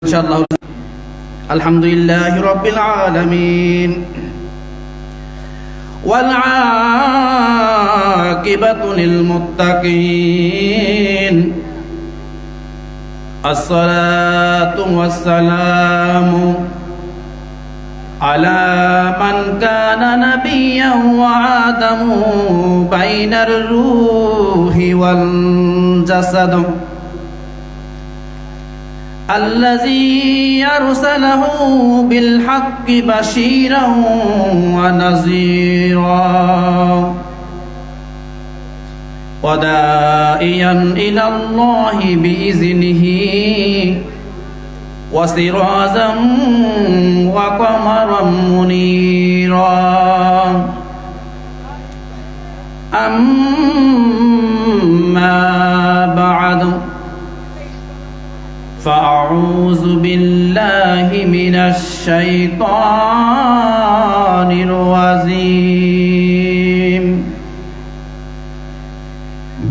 इंशाअल्लाह। अल्हम्दुलिल्लाहि रब्बिल आलमीन वल आक़िबतु लिल मुत्तक़ीन अस्सलातु वस्सलामु अला मन कान नबिय्यन व आदमु बैनर रूहि वल जसद الذي أرسله بالحق بشيرا ونذيرا وداعيا إلى الله بإذنه وسراجا وقمرا منيرا أما بعد فأعوذ بالله من الشيطان الرجيم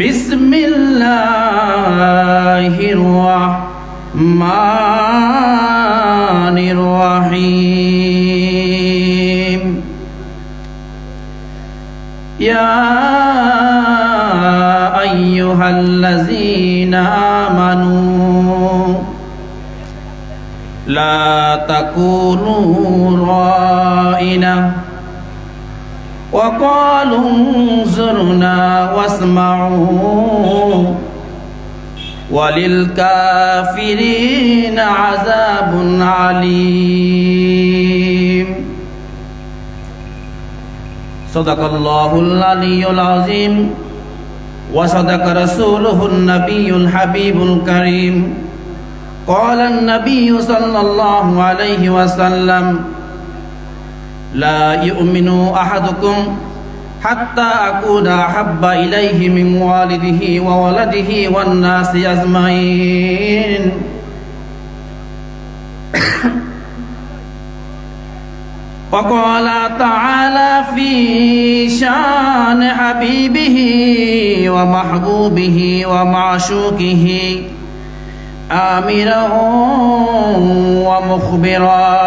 بسم الله الرحمن الرحيم يا أيها الذين آمنوا لا تكونوا رائنا وقالوا انظرنا واسمعوا وللكافرين عذاب عليم صدق الله العلي العظيم وصدق رسوله النبي الحبيب الكريم قال النبي صلى الله عليه وسلم لا يؤمن أحدكم حتى أكون أحب إليه من والده وولده والناس أجمعين وقال تعالى في شان حبيبه ومحبوبه ومعشوقه آمرا ومخبرا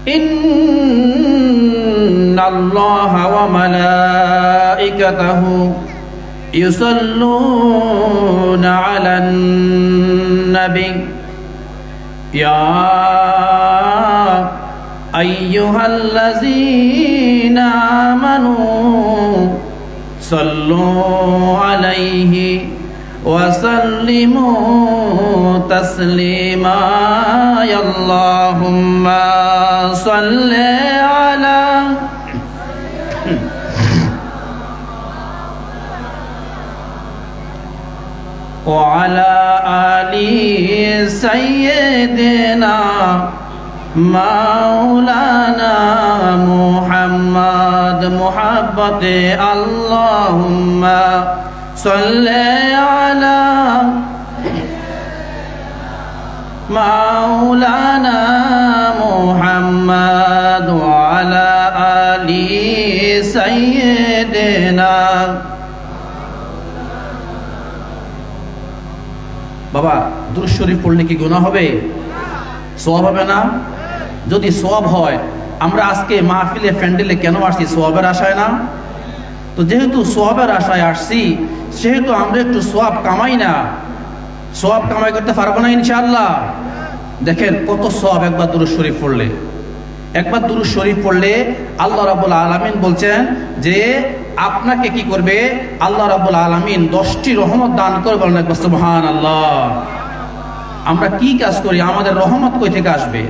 إن الله وملائكته يصلون على النبي يا أيها الذين آمنوا صلوا عليه وسلموا تسليما يا اللهم صل على وعلى آل سيدنا مولانا محمد محبت اللهم صل على مولانا محمد وعلى آل سيدنا বাবা দুরূদ শরীফ পড়লে কি গুনাহ হবে? সওয়াব হবে না? যদি সওয়াব হয় আমরা আজকে মাহফিলে প্যান্ডেলে কেন আসছি? সওয়াবের আশায় না? তো যেহেতু সওয়াবের আশায় আসছি সেহেতু আমরা একটু সওয়াব কামাই না, সওয়াব কামাই করতে পারবো না ইনশাআল্লাহ? দেখেন কত সওয়াব একবার দুরূদ শরীফ পড়লে। একবার দুরূদ শরীফ পড়লে আল্লাহ রাব্বুল আলামিন বলছেন যে আপনাকে কি করবে? আল্লাহ রাব্বুল আলামিন 10টি রহমত দান করবে। একবার সুবহানাল্লাহ। আমরা কি কাজ করি? আমাদের রহমত কই থেকে আসবে?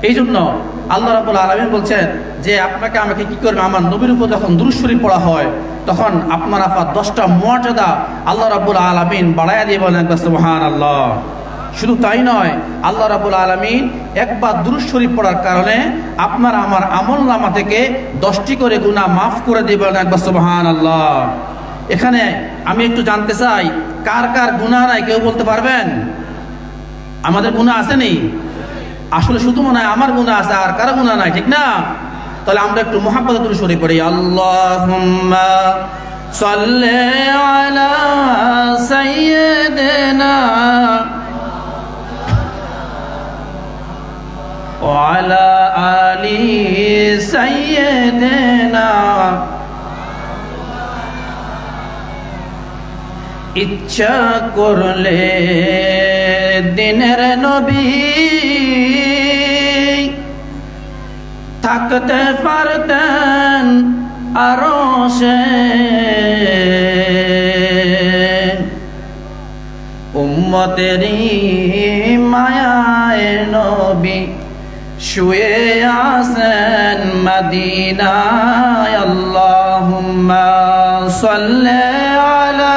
এই জন্য আল্লাহ রাব্বুল আলামিন বলছেন যে আপনাকে আমাকে কি করবে? আমার নবীর উপর যখন দুরূদ শরীফ পড়া হয় তখন আপনার আফা 10টা মর্যাদা আল্লাহ রাব্বুল আলামিন বাড়ায়া দিবেন। একবার সুবহানাল্লাহ। শুধু তাই নয়, আল্লাহ রাব্বুল আলামিন একবার দুরূদ শরীফ পড়ার কারণে আপনার আমার আমলনামা থেকে 10টি করে গুনাহ মাফ করে দিবেন। একবার সুবহানাল্লাহ। এখানে আমি একটু জানতে চাই কার কার গুনাহ নাই কেউ বলতে পারবেন? আমাদের গুনাহ আছে নি? আসলে শুধু মনে হয় আমার গুনাহ আছে আর কারো গুনাহ নাই, ঠিক না? তাহলে আমরা একটু মুহাব্বতে দুরূদ শরীফ পড়ি। আল্লাহুম্মা সাল্লি আলা সাইয়্যিদিনা ওয়া আলা আলি সাইয়্যিদিনা। ইচ্ছা করলে দিনের নবী থাকতে পারতেন আরশে, উম্মতেরই মায়ায় নবী শুয়ে আছেন মদিনায়। আল্লাহুম্মা সাল্লি আলা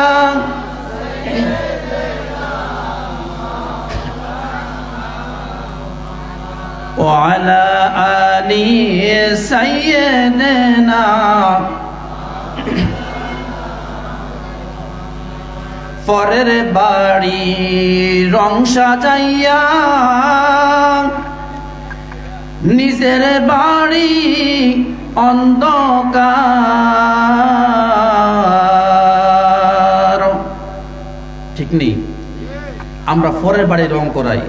ওয়া আলা আলি সাইয়্যিদিনা। পরের বাড়ি রং সাজাইয়া নিজের বাড়ি অন্ধকার। ঠিক নেই, আমরা পরের বাড়ি রং করাই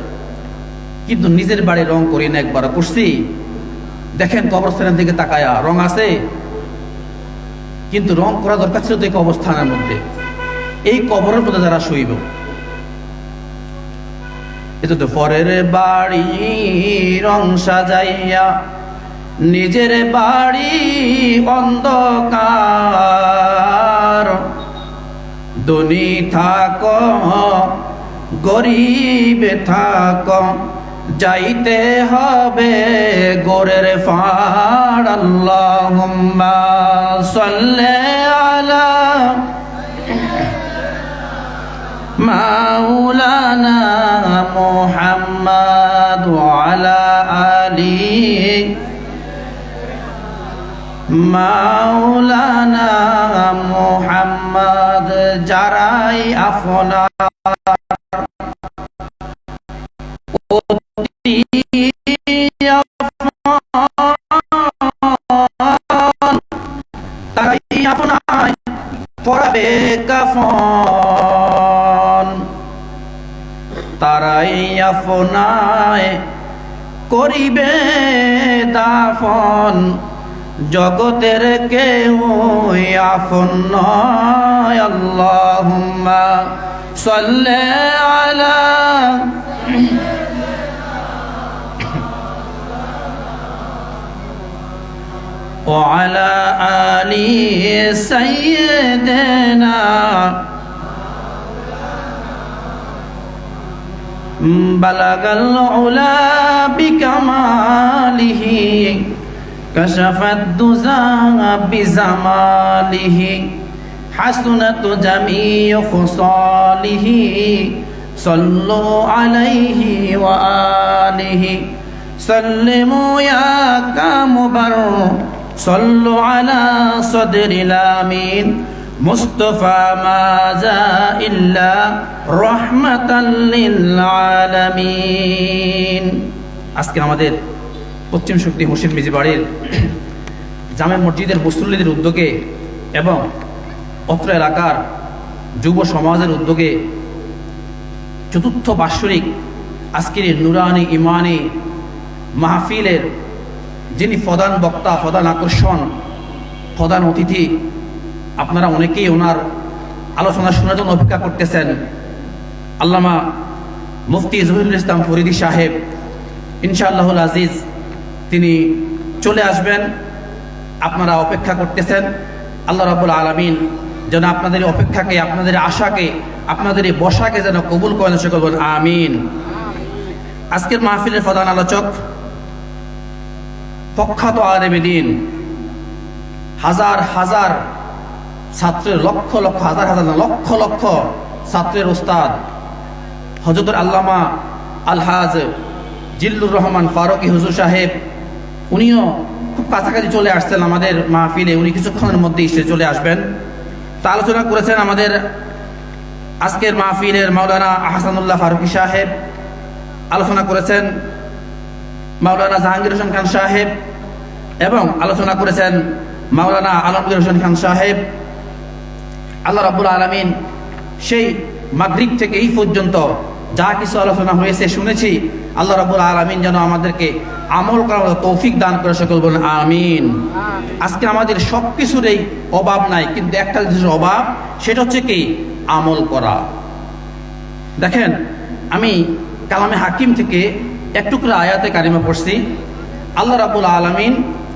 কিন্তু নিজের বাড়ি রং করি না। একবার করছি, দেখেন কবরস্থানের দিকে তাকায়া রং আছে, কিন্তু রং করা দরকার ছিল তো অবস্থানের মধ্যে। এই কবরের মধ্যে যারা শুইব, এটা তো পরের বাড়ি রং সাজাইয়া নিজের বাড়ি অন্ধকার। ধনী থাক গরিবে থাক যাইতে হবে গোরের ফাড়। আল্লাহুম্মা সাল্লি আলা মাওলানা মুহাম্মাদ ওয়া আলা আলি মাওলানা মুহাম্মাদ। যারাই আপনার তারাই আপনার পরাবে কাফন, তারাই আপনায় করিবে দাফন। জগতের কেউ আপন নয়। আল্লাহুম্মা সাল্লি আলা ওয়া আলা আলি সাইয়্যিদিনা। বালাগাল উলা বিকামালিহি কাশাফাদ দুজা বিজামালিহি হাসুনাত জামিউ খুসালিহি সাল্লু আলাইহি ওয়া আলিহি সাল্লিমু ইয়া কামুবার সাল্লু আলা সাদরিল আমিন মুস্তাফা মাজা ইল্লা রাহমাতাল লিল আলামিন। আজকে আমাদের পশ্চিম শক্তি মুর্শিদ মিজি বাড়ির জামে মসজিদের মুসল্লিদের উদ্যোগে এবং অত্র এলাকার যুব সমাজের উদ্যোগে চতুর্থ বাৎসরিক আজকের নুরানি ইমানি মাহফিলের যিনি প্রধান বক্তা, প্রধান আকর্ষণ, প্রধান অতিথি, আপনারা অনেকেই ওনার আলোচনা শোনার জন্য অপেক্ষা করতেছেন। আল্লামা মুফতি জহিরুল ইসলাম ফরিদি সাহেব ইনশাআল্লাহুল আজিজ তিনি চলে আসবেন। আপনারা অপেক্ষা করতেছেন। আল্লাহ রাব্বুল আলামিন যেন আপনাদের অপেক্ষাকে, আপনাদের আশাকে, আপনাদের এই বসাকে যেন কবুল করেন, সকল বলেন আমিন। আজকের মাহফিলের প্রধান আলোচক প্রখ্যাত আলেমে দ্বীন, হাজার হাজার ছাত্রের, লক্ষ লক্ষ, হাজার হাজার লক্ষ লক্ষ ছাত্রের উস্তাদ হযরতুল আল্লামা আলহাজ জিল্লুর রহমান ফারুকী হুজুর সাহেব। উনিও খুব কাছাকাছি চলে আসছেন আমাদের মাহফিলে। উনি কিছুক্ষণের মধ্যেই এসে চলে আসবেন। তা আলোচনা করেছেন আমাদের আজকের মাহফিলের মাওলানা আহসানুল্লাহ ফারুকী সাহেব, আলোচনা করেছেন মাওলানা জাহাঙ্গীর হোসেন খান সাহেব, এবং আলোচনা করেছেন মাওলানা আলমগীর হোসেন খান সাহেব, আল্লাহ রাব্বুল আলামিন সেই মাগরিব থেকে এই পর্যন্ত যা কিছু আলোচনা হয়েছে শুনেছি, আল্লাহ রাব্বুল আলামিন যেন আমাদেরকে আমল করার তৌফিক দান করে, সকল বলেন আমিন। আজকে আমাদের সব কিছুরই অভাব নাই, কিন্তু একটা জিনিসের অভাব, সেটা হচ্ছে কি? আমল করা। দেখেন, আমি কালামে হাকিম থেকে একটু করে আয়াতে কারিমা পড়ছি। আল্লাহ রাব্বুল আলামিন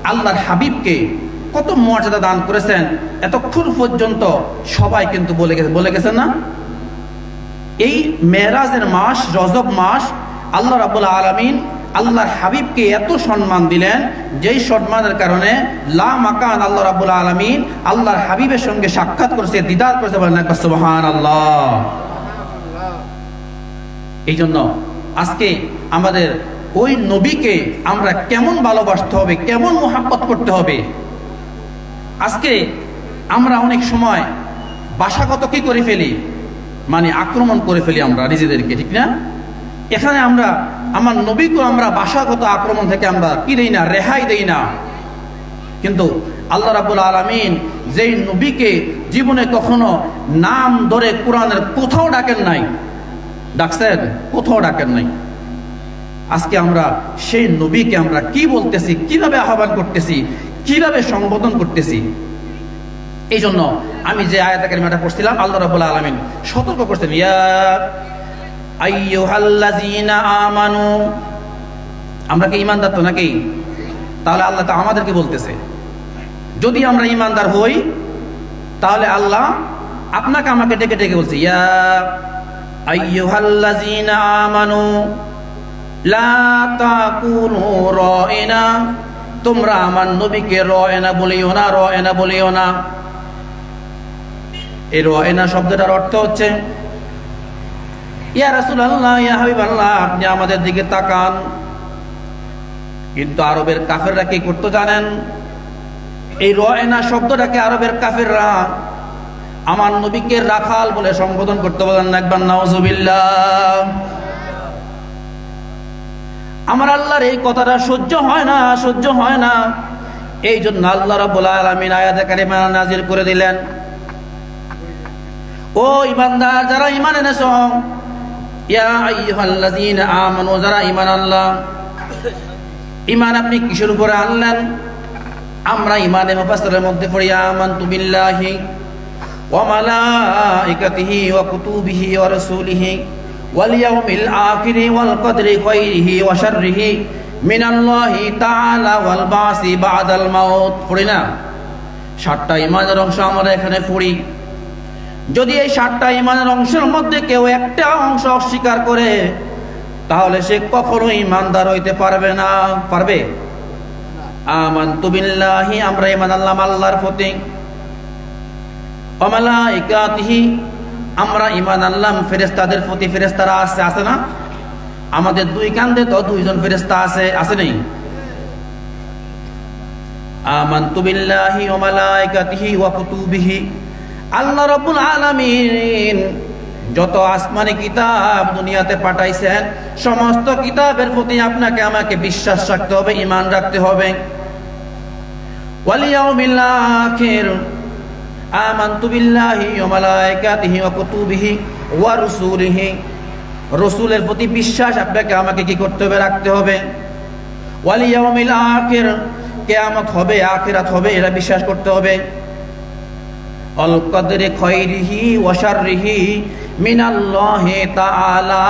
আল্লাহর হাবিবকে কত মর্যাদা দান করেছেন, এতক্ষণ পর্যন্ত সবাই কিন্তু বলে গেছেন না? এই মেরাজের মাস, রজব মাস, আল্লাহ রাব্বুল আলামিন আল্লাহর হাবিবকে এত সম্মান দিলেন, যেই সম্মানের কারণে লা মাকান আল্লাহ রাব্বুল আলামিন আল্লাহর হাবিবের সঙ্গে সাক্ষাৎ করেছে, দিদার করেছে। বলেন একবার সুবহানাল্লাহ। এই জন্য আজকে আমাদের ওই নবীকে আমরা কেমন ভালোবাসতে হবে, কেমন মুহাব্বত করতে হবে। আজকে আমরা অনেক সময় ভাষাগত কি করে ফেলি, মানে আক্রমণ করে ফেলি আমরা নিজেদেরকে, ঠিক না? এখানে আমরা আমার নবীকে আমরা ভাষাগত আক্রমণ থেকে আমরা কি দেই না, রেহাই দেই না। কিন্তু আল্লাহ রাব্বুল আলামিন যেই নবীকে জীবনে কখনো নাম ধরে কোরআনের কোথাও ডাকেন নাই, ডাকছেন? কোথাও ডাকেন নাই। আজকে আমরা সেই নবীকে আমরা কি বলতেছি, কিভাবে আহ্বান করতেছি, কিভাবে সম্বোধন করতেছি। এই জন্য আমি যে আয়াত কারিমাটা পড়ছিলাম, আল্লাহ রাব্বুল আলামিন সতর্ক করছেন, ইয়া আইয়ুহাল্লাযীনা আমানু। আমরা কি ঈমানদার তো নাকি? তাহলে আল্লাহ তো আমাদেরকে বলতেছে, যদি আমরা ঈমানদার হই তাহলে আল্লাহ আপনাকে আমাকে ডেকে ডেকে বলছে, ইয়া আইয়ুহাল্লাযীনা আমানু লা তাকুনু রাইনা। তোমরা আমার নবীকে রাইনা বলিও না, রাইনা বলিও না। এই রাইনা শব্দটার অর্থ হচ্ছে, ইয়া রাসূলুল্লাহ, ইয়া হাবিবাল্লাহ, আপনি আমাদের দিকে তাকান। কিন্তু আরবের কাফেররা কি করতে জানেন? এই রাইনা শব্দটাকে আরবের কাফেররা আমার নবীকে রাখাল বলে সম্বোধন করতে। বলেন একবার নাউজুবিল্লাহ। আমার আল্লাহর এই কথাটা সহ্য হয় না, সহ্য হয় না। এই জন্য আল্লাহ রাব্বুল আলামিন আয়াতে কারিমা নাযিল করে দিলেন, ও ঈমানদার যারা ঈমান এনেছো, ইয়া আইয়ুহাল্লাযীনা আমানু, যারা ঈমান আনলাম। ঈমান আপনি কিসের উপরে আনলেন? আমরা ঈমানে মুফাসসিরের মধ্যে পড়ি, আমানতু বিল্লাহি ওয়া মালাইকাতিহি ওয়া কুতুবিহি ওয়া রাসূলিহি ওয়াল ইয়াউমিল আখিরি ওয়াল কদরি খাইরিহি ওয়া শাররিহি মিনাল্লাহি তাআলা ওয়াল বাসি বাদাল মাউত। পড়ি না? 7টা ঈমানের অংশ আমরা এখানে পড়ি। যদি এই 7টা ঈমানের অংশের মধ্যে কেউ একটা অংশ অস্বীকার করে, তাহলে সে কখনোই ঈমানদার হইতে পারবে না। পারবে? আমানতু বিল্লাহি, আমরা ঈমান আনলাম আল্লাহর প্রতি। ওয়া মালাইকাতিহি, আমরা ঈমান আনলাম ফেরেশতাদের প্রতি। ফেরেশতারা আছে না? আমাদের দুই কাঁধে তো 2জন ফেরেশতা আছে নেই? আমানতু বিল্লাহি ওয়া মালাইকাতিহি ওয়া কুতুবিহি। আল্লাহ রাব্বুল আলামিন যত আসমানি কিতাব দুনিয়াতে পাঠাইছেন, সমস্ত কিতাবের প্রতি আপনাকে আমাকে বিশ্বাস রাখতে হবে, ঈমান রাখতে হবে। ওয়াল ইয়াউমিল আখির, আমানতু বিল্লাহি ওয়া মালাইকাতিহি ওয়া কুতুবিহি ওয়া রাসূলিহি। রাসূলের প্রতি বিশ্বাস আপনাকে আমাকে কি করতে হবে? রাখতে হবে। ওয়াল ইয়াউমিল আখির, কিয়ামত হবে, আখিরাত হবে, এটা বিশ্বাস করতে হবে। আল কদরি খাইরিহি ওয়া শাররিহি মিনাল্লাহি তাআলা।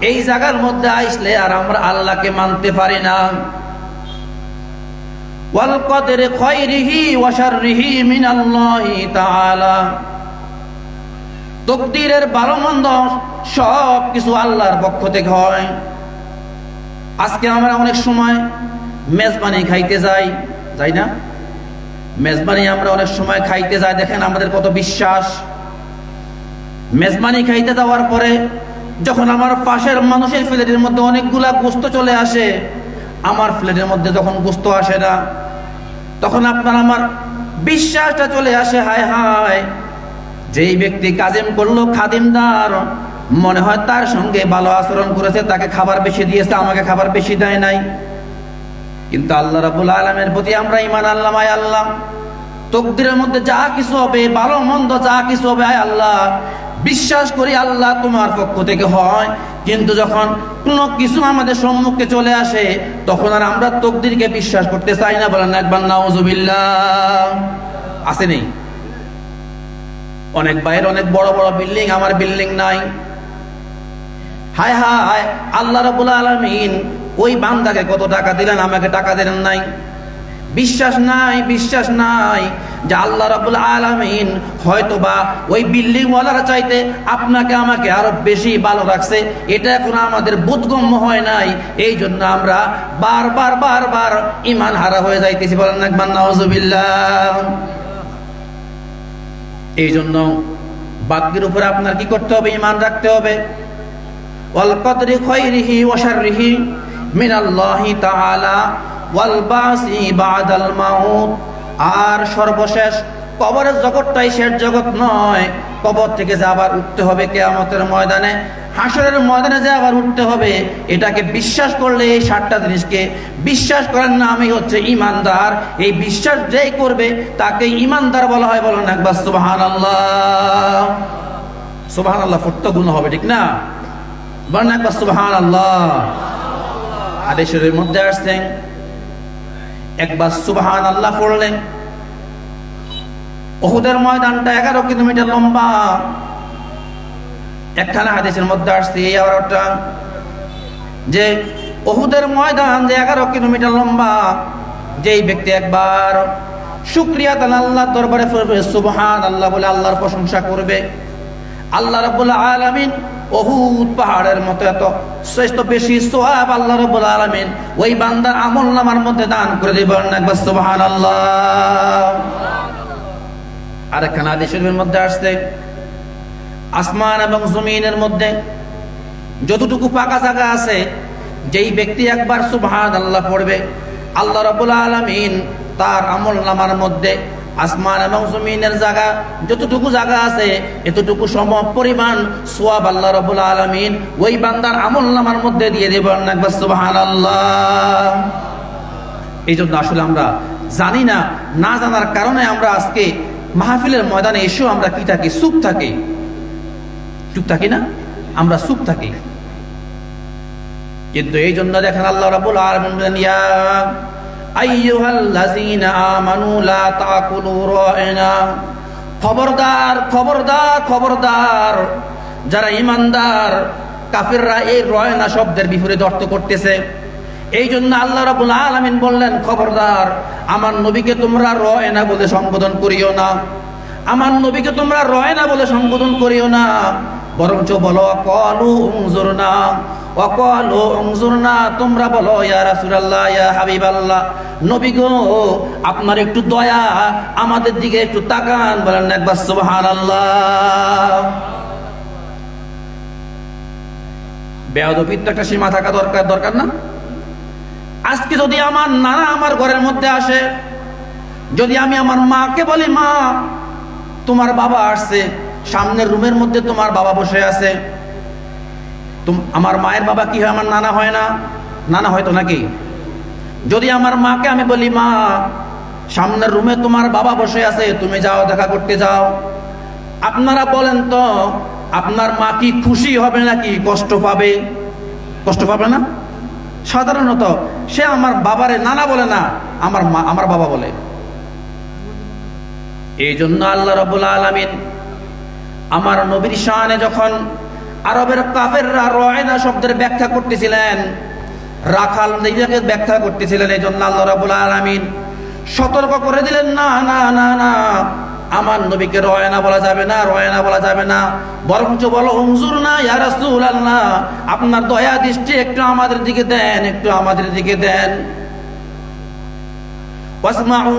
এই জায়গার মধ্যে আসলে আর আমরা আল্লাহকে মানতে পারি না। ওয়াল কদরি খাইরিহি ওয়া শাররিহি মিনাল্লাহি তাআলা। তাকদীরের ভালো মন্দ সব কিছু আল্লাহর পক্ষ থেকে হয়। আজকে আমরা অনেক সময় মেজবানি খাইতে যাই না? মেজবানি আমরা অনেক সময় খাইতে যাই, দেখেন আমাদের কত বিশ্বাস। মেজবানি খাইতে যাওয়ার পরে যখন আমার পাশের মানুষের প্লেটের মধ্যে অনেকগুলা গোস্ত চলে আসে, আমার প্লেটের মধ্যে যখন গোস্ত আসে না, তখন আপনার আমার বিশ্বাসটা চলে আসে, হায় হায়, যেই ব্যক্তি কাজেম করলো, খাদিমদার, মনে হয় তার সঙ্গে ভালো আচরণ করেছে, তাকে খাবার বেশি দিয়েছে, আমাকে খাবার বেশি দেয় নাই। কিন্তু আল্লাহ রাব্বুল আলামিনের প্রতি আমরা ঈমান আনলাম, আয় আল্লাহ, তকদিরের মধ্যে যা কিছু হবে, ভালো মন্দ যা কিছু হবে, আয় আল্লাহ বিশ্বাস করি আল্লাহ তোমার পক্ষ থেকে হয়। কিন্তু যখন কোনো কিছু আমাদের সম্মুখে চলে আসে তখন আর আমরা তকদিরকে বিশ্বাস করতে চাই না। বলেন একবার নাউজুবিল্লাহ। আছে নেই? অনেক ভাইয়ের অনেক বড় বড় বিল্ডিং, আমার বিল্ডিং নাই। হায় হায়, আল্লাহ রাব্বুল আলামিন ওই বান্দাকে কত টাকা দিলেন, আমাকে টাকা দিলেন নাই। বিশ্বাস নাই, বিশ্বাস নাই যে আল্লাহ রাব্বুল আলামিন হয়তোবা ওই বিল্ডিং ওয়ালার চাইতে আপনাকে আমাকে আরো বেশি ভালো রাখছে। এটা এখন আমাদের বোধগম্য হয় নাই, এই জন্য আমরা বারবার বারবার ঈমান হারা হয়ে যাইতেছি। বলেন একবার নাউজুবিল্লাহ। এই জন্য ভাগ্যের উপরে আপনার কি করতে হবে? ঈমান রাখতে হবে। ওয়াল কদরি খায়রিহি ওয়া শাররিহি মিনাল্লাহি তাআলা ওয়াল বাসি বাদাল মাউত। আর সর্বশেষ কবরের জগৎটাই শেষ জগৎ নয়। কবর থেকে যে আবার উঠতে হবে কিয়ামতের ময়দানে, হাসরের ময়দানে যে আবার উঠতে হবে, এটাকে বিশ্বাস করলে এই 7টা জিনিসকে বিশ্বাস করার নামই হচ্ছে ঈমানদার। এই বিশ্বাস যেই করবে তাকে ঈমানদার বলা হয়। বলেন একবার সুবহানাল্লাহ। সুবহানাল্লাহ ফুটতো গুণ হবে, ঠিক না? বলেন একবার সুবহানাল্লাহ। হাদিসের মধ্যে আসছে একবার সুবহানাল্লাহ পড়লেন, উহুদের ময়দানটা 11 কিলোমিটার লম্বা। একখানা হাদিসের মধ্যে আসছে এই আওয়াজটা যে উহুদের ময়দান যে 11 কিলোমিটার লম্বা, যেই ব্যক্তি একবার শুকরিয়া তাআলা আল্লাহর দরবারে পড়বে, সুবহানাল্লাহ বলে আল্লাহর প্রশংসা করবে, আল্লাহ রাব্বুল আলামিন উহুদ পাহাড়ের মতো এত শ্রেষ্ঠ বেশি সওয়াব আল্লাহ রাব্বুল আলামিন ওই বান্দার আমলনামার মধ্যে দান করে দিবেন। একবার সুবহানাল্লাহ। আরেকখানা হাদিসের মধ্যে আসছে আসমান এবং জমিনের মধ্যে যতটুকু ফাঁকা জায়গা আছে, যেই ব্যক্তি একবার সুবহানাল্লাহ পড়বে, আল্লাহ রাব্বুল আলামিন তার আমলনামার মধ্যে আসমান এবং জমিনের জায়গা যতটুকু জায়গা আছে এতটুকু সম পরিমাণ সওয়াব আল্লাহ রাব্বুল আলামিন ওই বান্দার আমলনামার মধ্যে দিয়ে দেবেন। একবার সুবহানাল্লাহ। এই জন্য আসলে আমরা জানি না, না জানার কারণে আমরা আজকে মাহফিলের ময়দানে এসেও আমরা কি থাকি? চুপ থাকি। চুপ থাকি না? আমরা চুপ থাকি। কিন্তু এই জন্য দেখেন আল্লাহ রাব্বুল আলামিন বলেন, ইয়া আইয়ুহাল্লাযীনা আমানু লা তাকুলু রা'না। খবরদার খবরদার খবরদার, যারা ঈমানদার কাফিররা এই রা'না শব্দের বিপরীত অর্থ করতেছে। এই জন্য আল্লাহ রাব্বুল আলামিন বললেন, খবরদার আমার নবীকে তোমরা রা'না বলে সম্বোধন করিও না, আমার নবীকে তোমরা রা'না বলে সম্বোধন করিও না, বরঞ্চ বলো ক্বালু উনজুরনা ওয়া ক্বালু উনজুরনা। তোমরা বলো ইয়া রাসূলুল্লাহ, ইয়া হাবিবাল্লাহ, নবী গো আপনার একটু দয়া, আমাদের দিকে একটু তাকান। বলেন একবার সুবহানাল্লাহ। বেয়াদবির তো একটা সীমা থাকা দরকার না? আজকে যদি আমার নানা আমার ঘরের মধ্যে আসে, যদি আমি আমার মাকে বলি, মা তোমার বাবা আসছে, সামনের রুমের মধ্যে তোমার বাবা বসে আছে, আমার মায়ের বাবা কি হয়? আমার নানা হয় না? নানা হয়তো নাকি? যদি আমার মাকে আমি বলি, মা সামনের রুমে তোমার বাবা বসে আছে, তুমি যাও দেখা করতে যাও, আপনারা বলেন তো আপনার মা কি খুশি হবে নাকি কষ্ট পাবে? কষ্ট পাবে না? সাধারণত সে আমার বাবারে নানা বলে না, আমার মা আমার বাবা বলে। এই জন্য আল্লাহ রাব্বুল আলামিন আমার নবীর শানে যখন আরবের কাফেররা রা'না শব্দের ব্যাখ্যা করতেছিলেন, রাখাল নিজেকে ব্যাখ্যা করতেছিলেন, এই জন্য আল্লাহ রাব্বুল আলামিন সতর্ক করে দিলেন, না না না না, আমার নবীকে রা'না বলা যাবে না, রা'না বলা যাবে না, বরঞ্চ বলো উনজুরনা ইয়া রাসূলুল্লাহ, আপনার দয়া দৃষ্টি একটু আমাদের দিকে দেন, একটু আমাদের দিকে দেন। ওয়াসমাউ,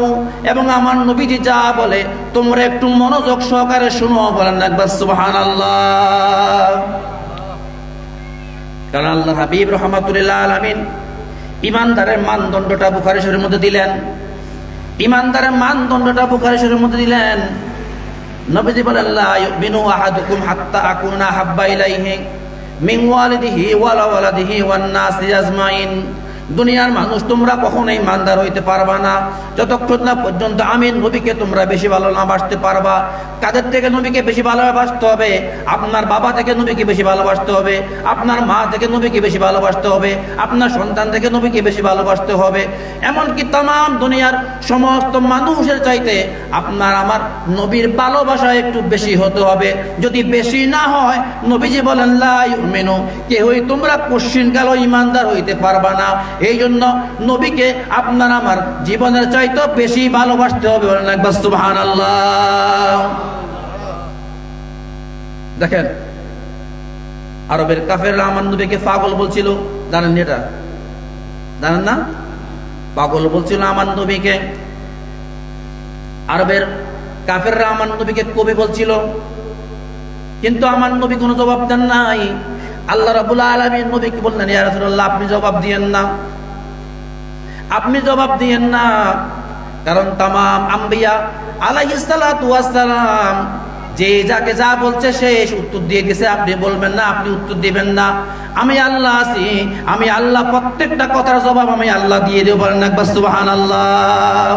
এবং আমার নবীজি যা বলে তোমরা একটু মনোযোগ সহকারে শুনো। বলেন একবার সুবহানাল্লাহ। কারণ আল্লাহ হাবিব রাহমাতুল্লিল আলামিন ঈমানদারের মানদণ্ডটা বুখারী শরীফের মধ্যে দিলেন। ঈমানদারের মানদণ্ডটা বুখারী শরীফের মধ্যে দিলেন। নবীজি বলেন, লা ইউমিনু আহাদুকুম হাত্তা আকুনা হাব্বা ইলাইহি মিন ওয়ালিদিহি ওয়া ওয়ালাদিহি ওয়ান নাসি আজমাইন। দুনিয়ার মানুষ তোমরা কখনোই ইমানদার হইতে পারবা না যতক্ষণ না পর্যন্ত আমি নবীকে তোমরা বেশি ভালো না বাসতে পারবা। কাদের থেকে নবীকে বেশি ভালোবাসতে হবে? আপনার বাবা থেকে নবীকে বেশি ভালোবাসতে হবে, আপনার মা থেকে নবীকে বেশি ভালোবাসতে হবে, আপনার সন্তান থেকে নবীকে বেশি ভালোবাসতে হবে। এমনকি তাম দুনিয়ার সমস্ত মানুষের চাইতে আপনার আমার নবীর ভালোবাসা একটু বেশি হতে হবে। যদি বেশি না হয়, নবীজি বলেন লা ইউমিনু, কেউই তোমরা কোশ্চিনকালও ইমানদার হইতে পারবা না। এই জন্য নবীকে আপনার আমার জীবনের চাইতে বেশি ভালোবাসতে হবে। বলেন একবার সুবহানাল্লাহ। দেখেন, আরবের কাফেররা আমার নবীকে পাগল বলছিল, জানেন এটা? জানেন না? পাগল বলছিল আমার নবীকে। আরবের কাফেররা আমার নবীকে কবি বলছিল, কিন্তু আমার নবী কোনো জবাব দেন নাই। আল্লাহ রাব্বুল আলামিন নবীকে বললেন, ইয়া রাসূলুল্লাহ, আপনি জবাব দিয়েন না, আপনি জবাব দিয়েন না। কারণ তামাম আম্বিয়া আলাইহিস সালাতু ওয়াস সালাম যে যাকে যা বলছে সে উত্তর দিয়ে গেছে, আপনি বলবেন না, আপনি উত্তর দিবেন না। আমি আল্লাহ আছি, আমি আল্লাহ প্রত্যেকটা কথার জবাব আমি আল্লাহ দিয়ে দেব। বলেন একবার সুবহানাল্লাহ।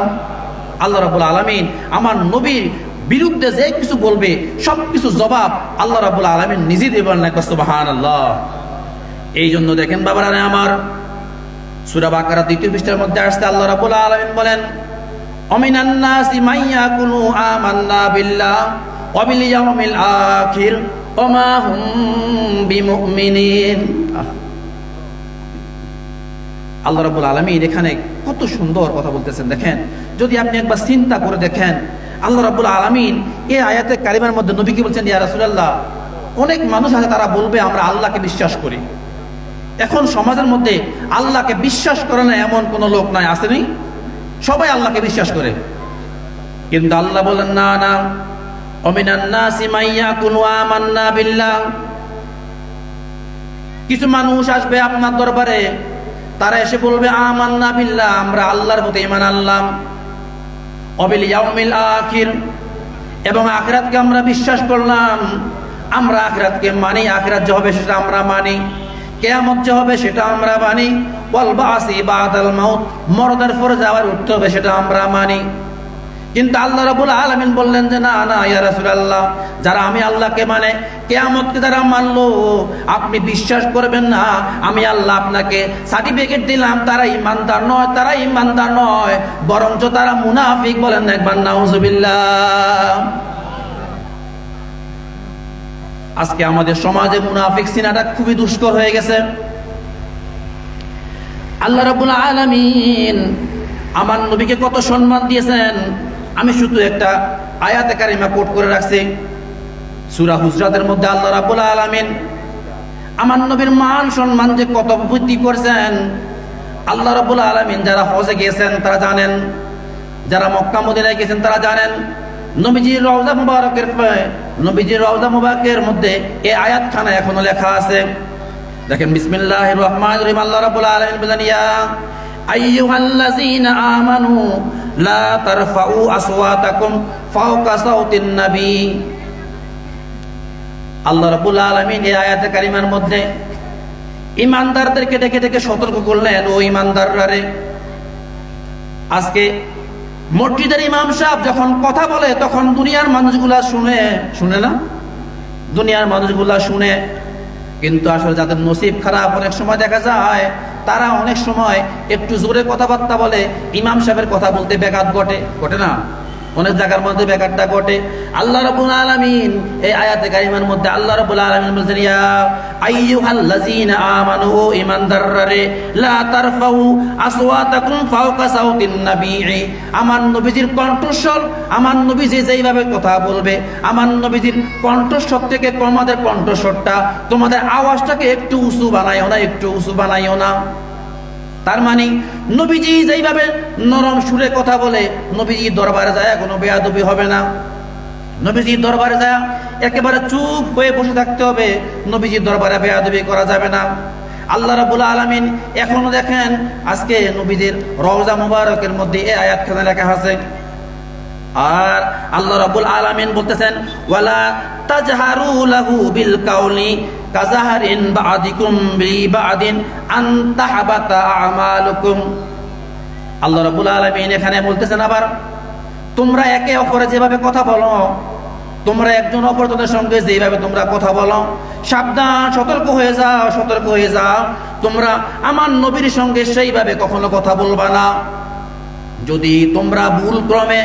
আল্লাহ রাব্বুল আলামিন আমার নবীর বিরুদ্ধে যে কিছু বলবে সবকিছু জবাব আল্লাহ রাব্বুল আলামিন নিজে দেবেন। একবার সুবহানাল্লাহ। এই জন্য দেখেন বাবারা আমার, সূরা বাকারা 2 পৃষ্ঠার মধ্যে আসছে, আল্লাহ রাব্বুল আলামিন বলেন, অমিনান নাসি মাইয়াকুলু আমান্না বিল্লাহ ওয়া বিল ইয়াউমিল আখির ওয়া মা হুম বিমুমিনিন। আল্লাহ রাব্বুল আলামিন এখানে কত সুন্দর কথা বলতেছেন। দেখেন, যদি আপনি একবার চিন্তা করে দেখেন, আল্লাহ রাব্বুল আলামিন এই আয়াতে কারিমার মধ্যে নবীকে বলছেন, ইয়া রাসূলুল্লাহ, অনেক মানুষ আছে তারা বলবে আমরা আল্লাহকে বিশ্বাস করি। এখন সমাজের মধ্যে আল্লাহকে বিশ্বাস করে না এমন কোন লোক নাই, আসেনি? সবাই আল্লাহকে বিশ্বাস করে। কিন্তু আল্লাহ বলেন, না না, অমিনান নাসি মাইয়াকুলু আমান্না বিল্লাহ, কিছু মানুষ আসবে আপনার দরবারে, তারা এসে বলবে আমান্না বিল্লাহ, আমরা আল্লাহর প্রতি ঈমান আনলাম, ওয়া বিল ইয়াউমিল আখির, এবং আখিরাতকে আমরা বিশ্বাস করলাম, আমরা আখিরাতকে মানি, আখিরাত যে হবে সেটা আমরা মানি, কিয়ামত যে হবে সেটা আমরা মানি, ওয়াল বাসি বাদাল মাউত, মরদের পরে যাওয়ার উঠতে হবে সেটা আমরা মানি। কিন্তু আল্লাহ রাব্বুল আলামিন বললেন যে না না ইয়া রাসূলুল্লাহ, যারা আমি আল্লাহকে মানে, কিয়ামতকে যারা মানলো, আপনি বিশ্বাস করবেন না, আমি আল্লাহ আপনাকে সার্টিফিকেট দিলাম তারা ঈমানদার নয়, তারা ঈমানদার নয়, বরঞ্চ তারা মুনাফিক। বলেন একবার নাউজুবিল্লাহ। আজকে আমাদের সমাজে মুনাফিক চিনাটা খুবই দুষ্কর হয়ে গেছে। আল্লাহ রাব্বুল আলামিন আমার নবীকে কত সম্মান দিয়েছেন। আমি শুধু একটা আয়াতে কারিমা কোট করে রাখছি, সূরা হুজরাতের মধ্যে আল্লাহ রাব্বুল আলামিন আমার নবীর মান সম্মান যে কত বৃদ্ধি করেছেন। আল্লাহ রাব্বুল আলামিন যারা হজে গিয়েছেন তারা জানেন, যারা মক্কা মদিনায় গেছেন তারা জানেন, নবীজির রওজা মুবারকের মধ্যে এই আয়াতখানা এখনো লেখা আছে। দেখেন, বিসমিল্লাহির রহমানির রহিম, আল্লাহ রাব্বুল আলামিন বলেন, ইয়া আইয়ুহাল্লাযীনা আমানু লা তারফাউ আসওয়াতাকুম ফাওকা সাওতিন নবী। আল্লাহ রাব্বুল আলামিন এই আয়াতে কারিমার মধ্যে ঈমানদারদেরকে ডেকে ডেকে সতর্ক করলেন, ও ঈমানদাররা রে, আজকে মসজিদের ইমাম সাহেব যখন কথা বলে তখন দুনিয়ার মানুষগুলা শুনে না, দুনিয়ার মানুষগুলা শুনে, কিন্তু আসলে যাদের নসিব খারাপ অনেক সময় দেখা যায় তারা অনেক সময় একটু জোরে কথাবার্তা বলে, ইমাম সাহেবের কথা বলতে ব্যাঘাত ঘটে না? অনেক জায়গার মধ্যে ব্যাঘাতটা ঘটে। আল্লাহ রাব্বুল আলামিন এই আয়াতে কারিমার মধ্যে আল্লাহ রাব্বুল আলামিন বলেছেন, ইয়া আইয়ুহাল্লাযীনা আমানু, ও ঈমানদাররা রে, লা তারফাউ আসওয়াতাকুম ফাওকা সাওতিন নবী, আমার নবীজির কণ্ঠস্বর, আমার নবীজি যেইভাবে কথা বলবে, আমার নবীজির কণ্ঠস্বর থেকে তোমাদের কণ্ঠস্বরটা, তোমাদের আওয়াজটাকে একটু উঁচু বানাইও না, একটু উঁচু বানাইও না। তার মানে নবীজি যেইভাবে নরম সুরে কথা বলে, নবীজি দরবারে যায় কোনো বেয়াদবি হবে না, নবীজি দরবারে যায় একেবারে চুপ হয়ে বসে থাকতে হবে, নবীজি দরবারে বেয়াদবি করা যাবে না। আল্লাহ রাব্বুল আলামিন এখনো দেখেন আজকে নবীজির রওজা মুবারকের মধ্যে এই আয়াতখানা লেখা আছে। আর আল্লাহ রাব্বুল আলামিন বলতেছেন, ওয়ালা তাজহারু লাহু বিল কাউলি কাযাহারিন বা'দিকুম বিবা'দিন আন তাহবাতা আমালুকুম। আল্লাহ রাব্বুল আলামিন এখানে বলতেছেন আবার তোমরা একে অপরে যেভাবে কথা বলো, তোমরা একজন অপরজনের সঙ্গে যেভাবে তোমরা কথা বলো, সাবধান, সতর্ক হয়ে যাও, সতর্ক হয়ে যাও। তোমরা আমার নবীর সঙ্গে সেইভাবে কখনো কথা বলবা না। যদি তোমরা ভুল ক্রমে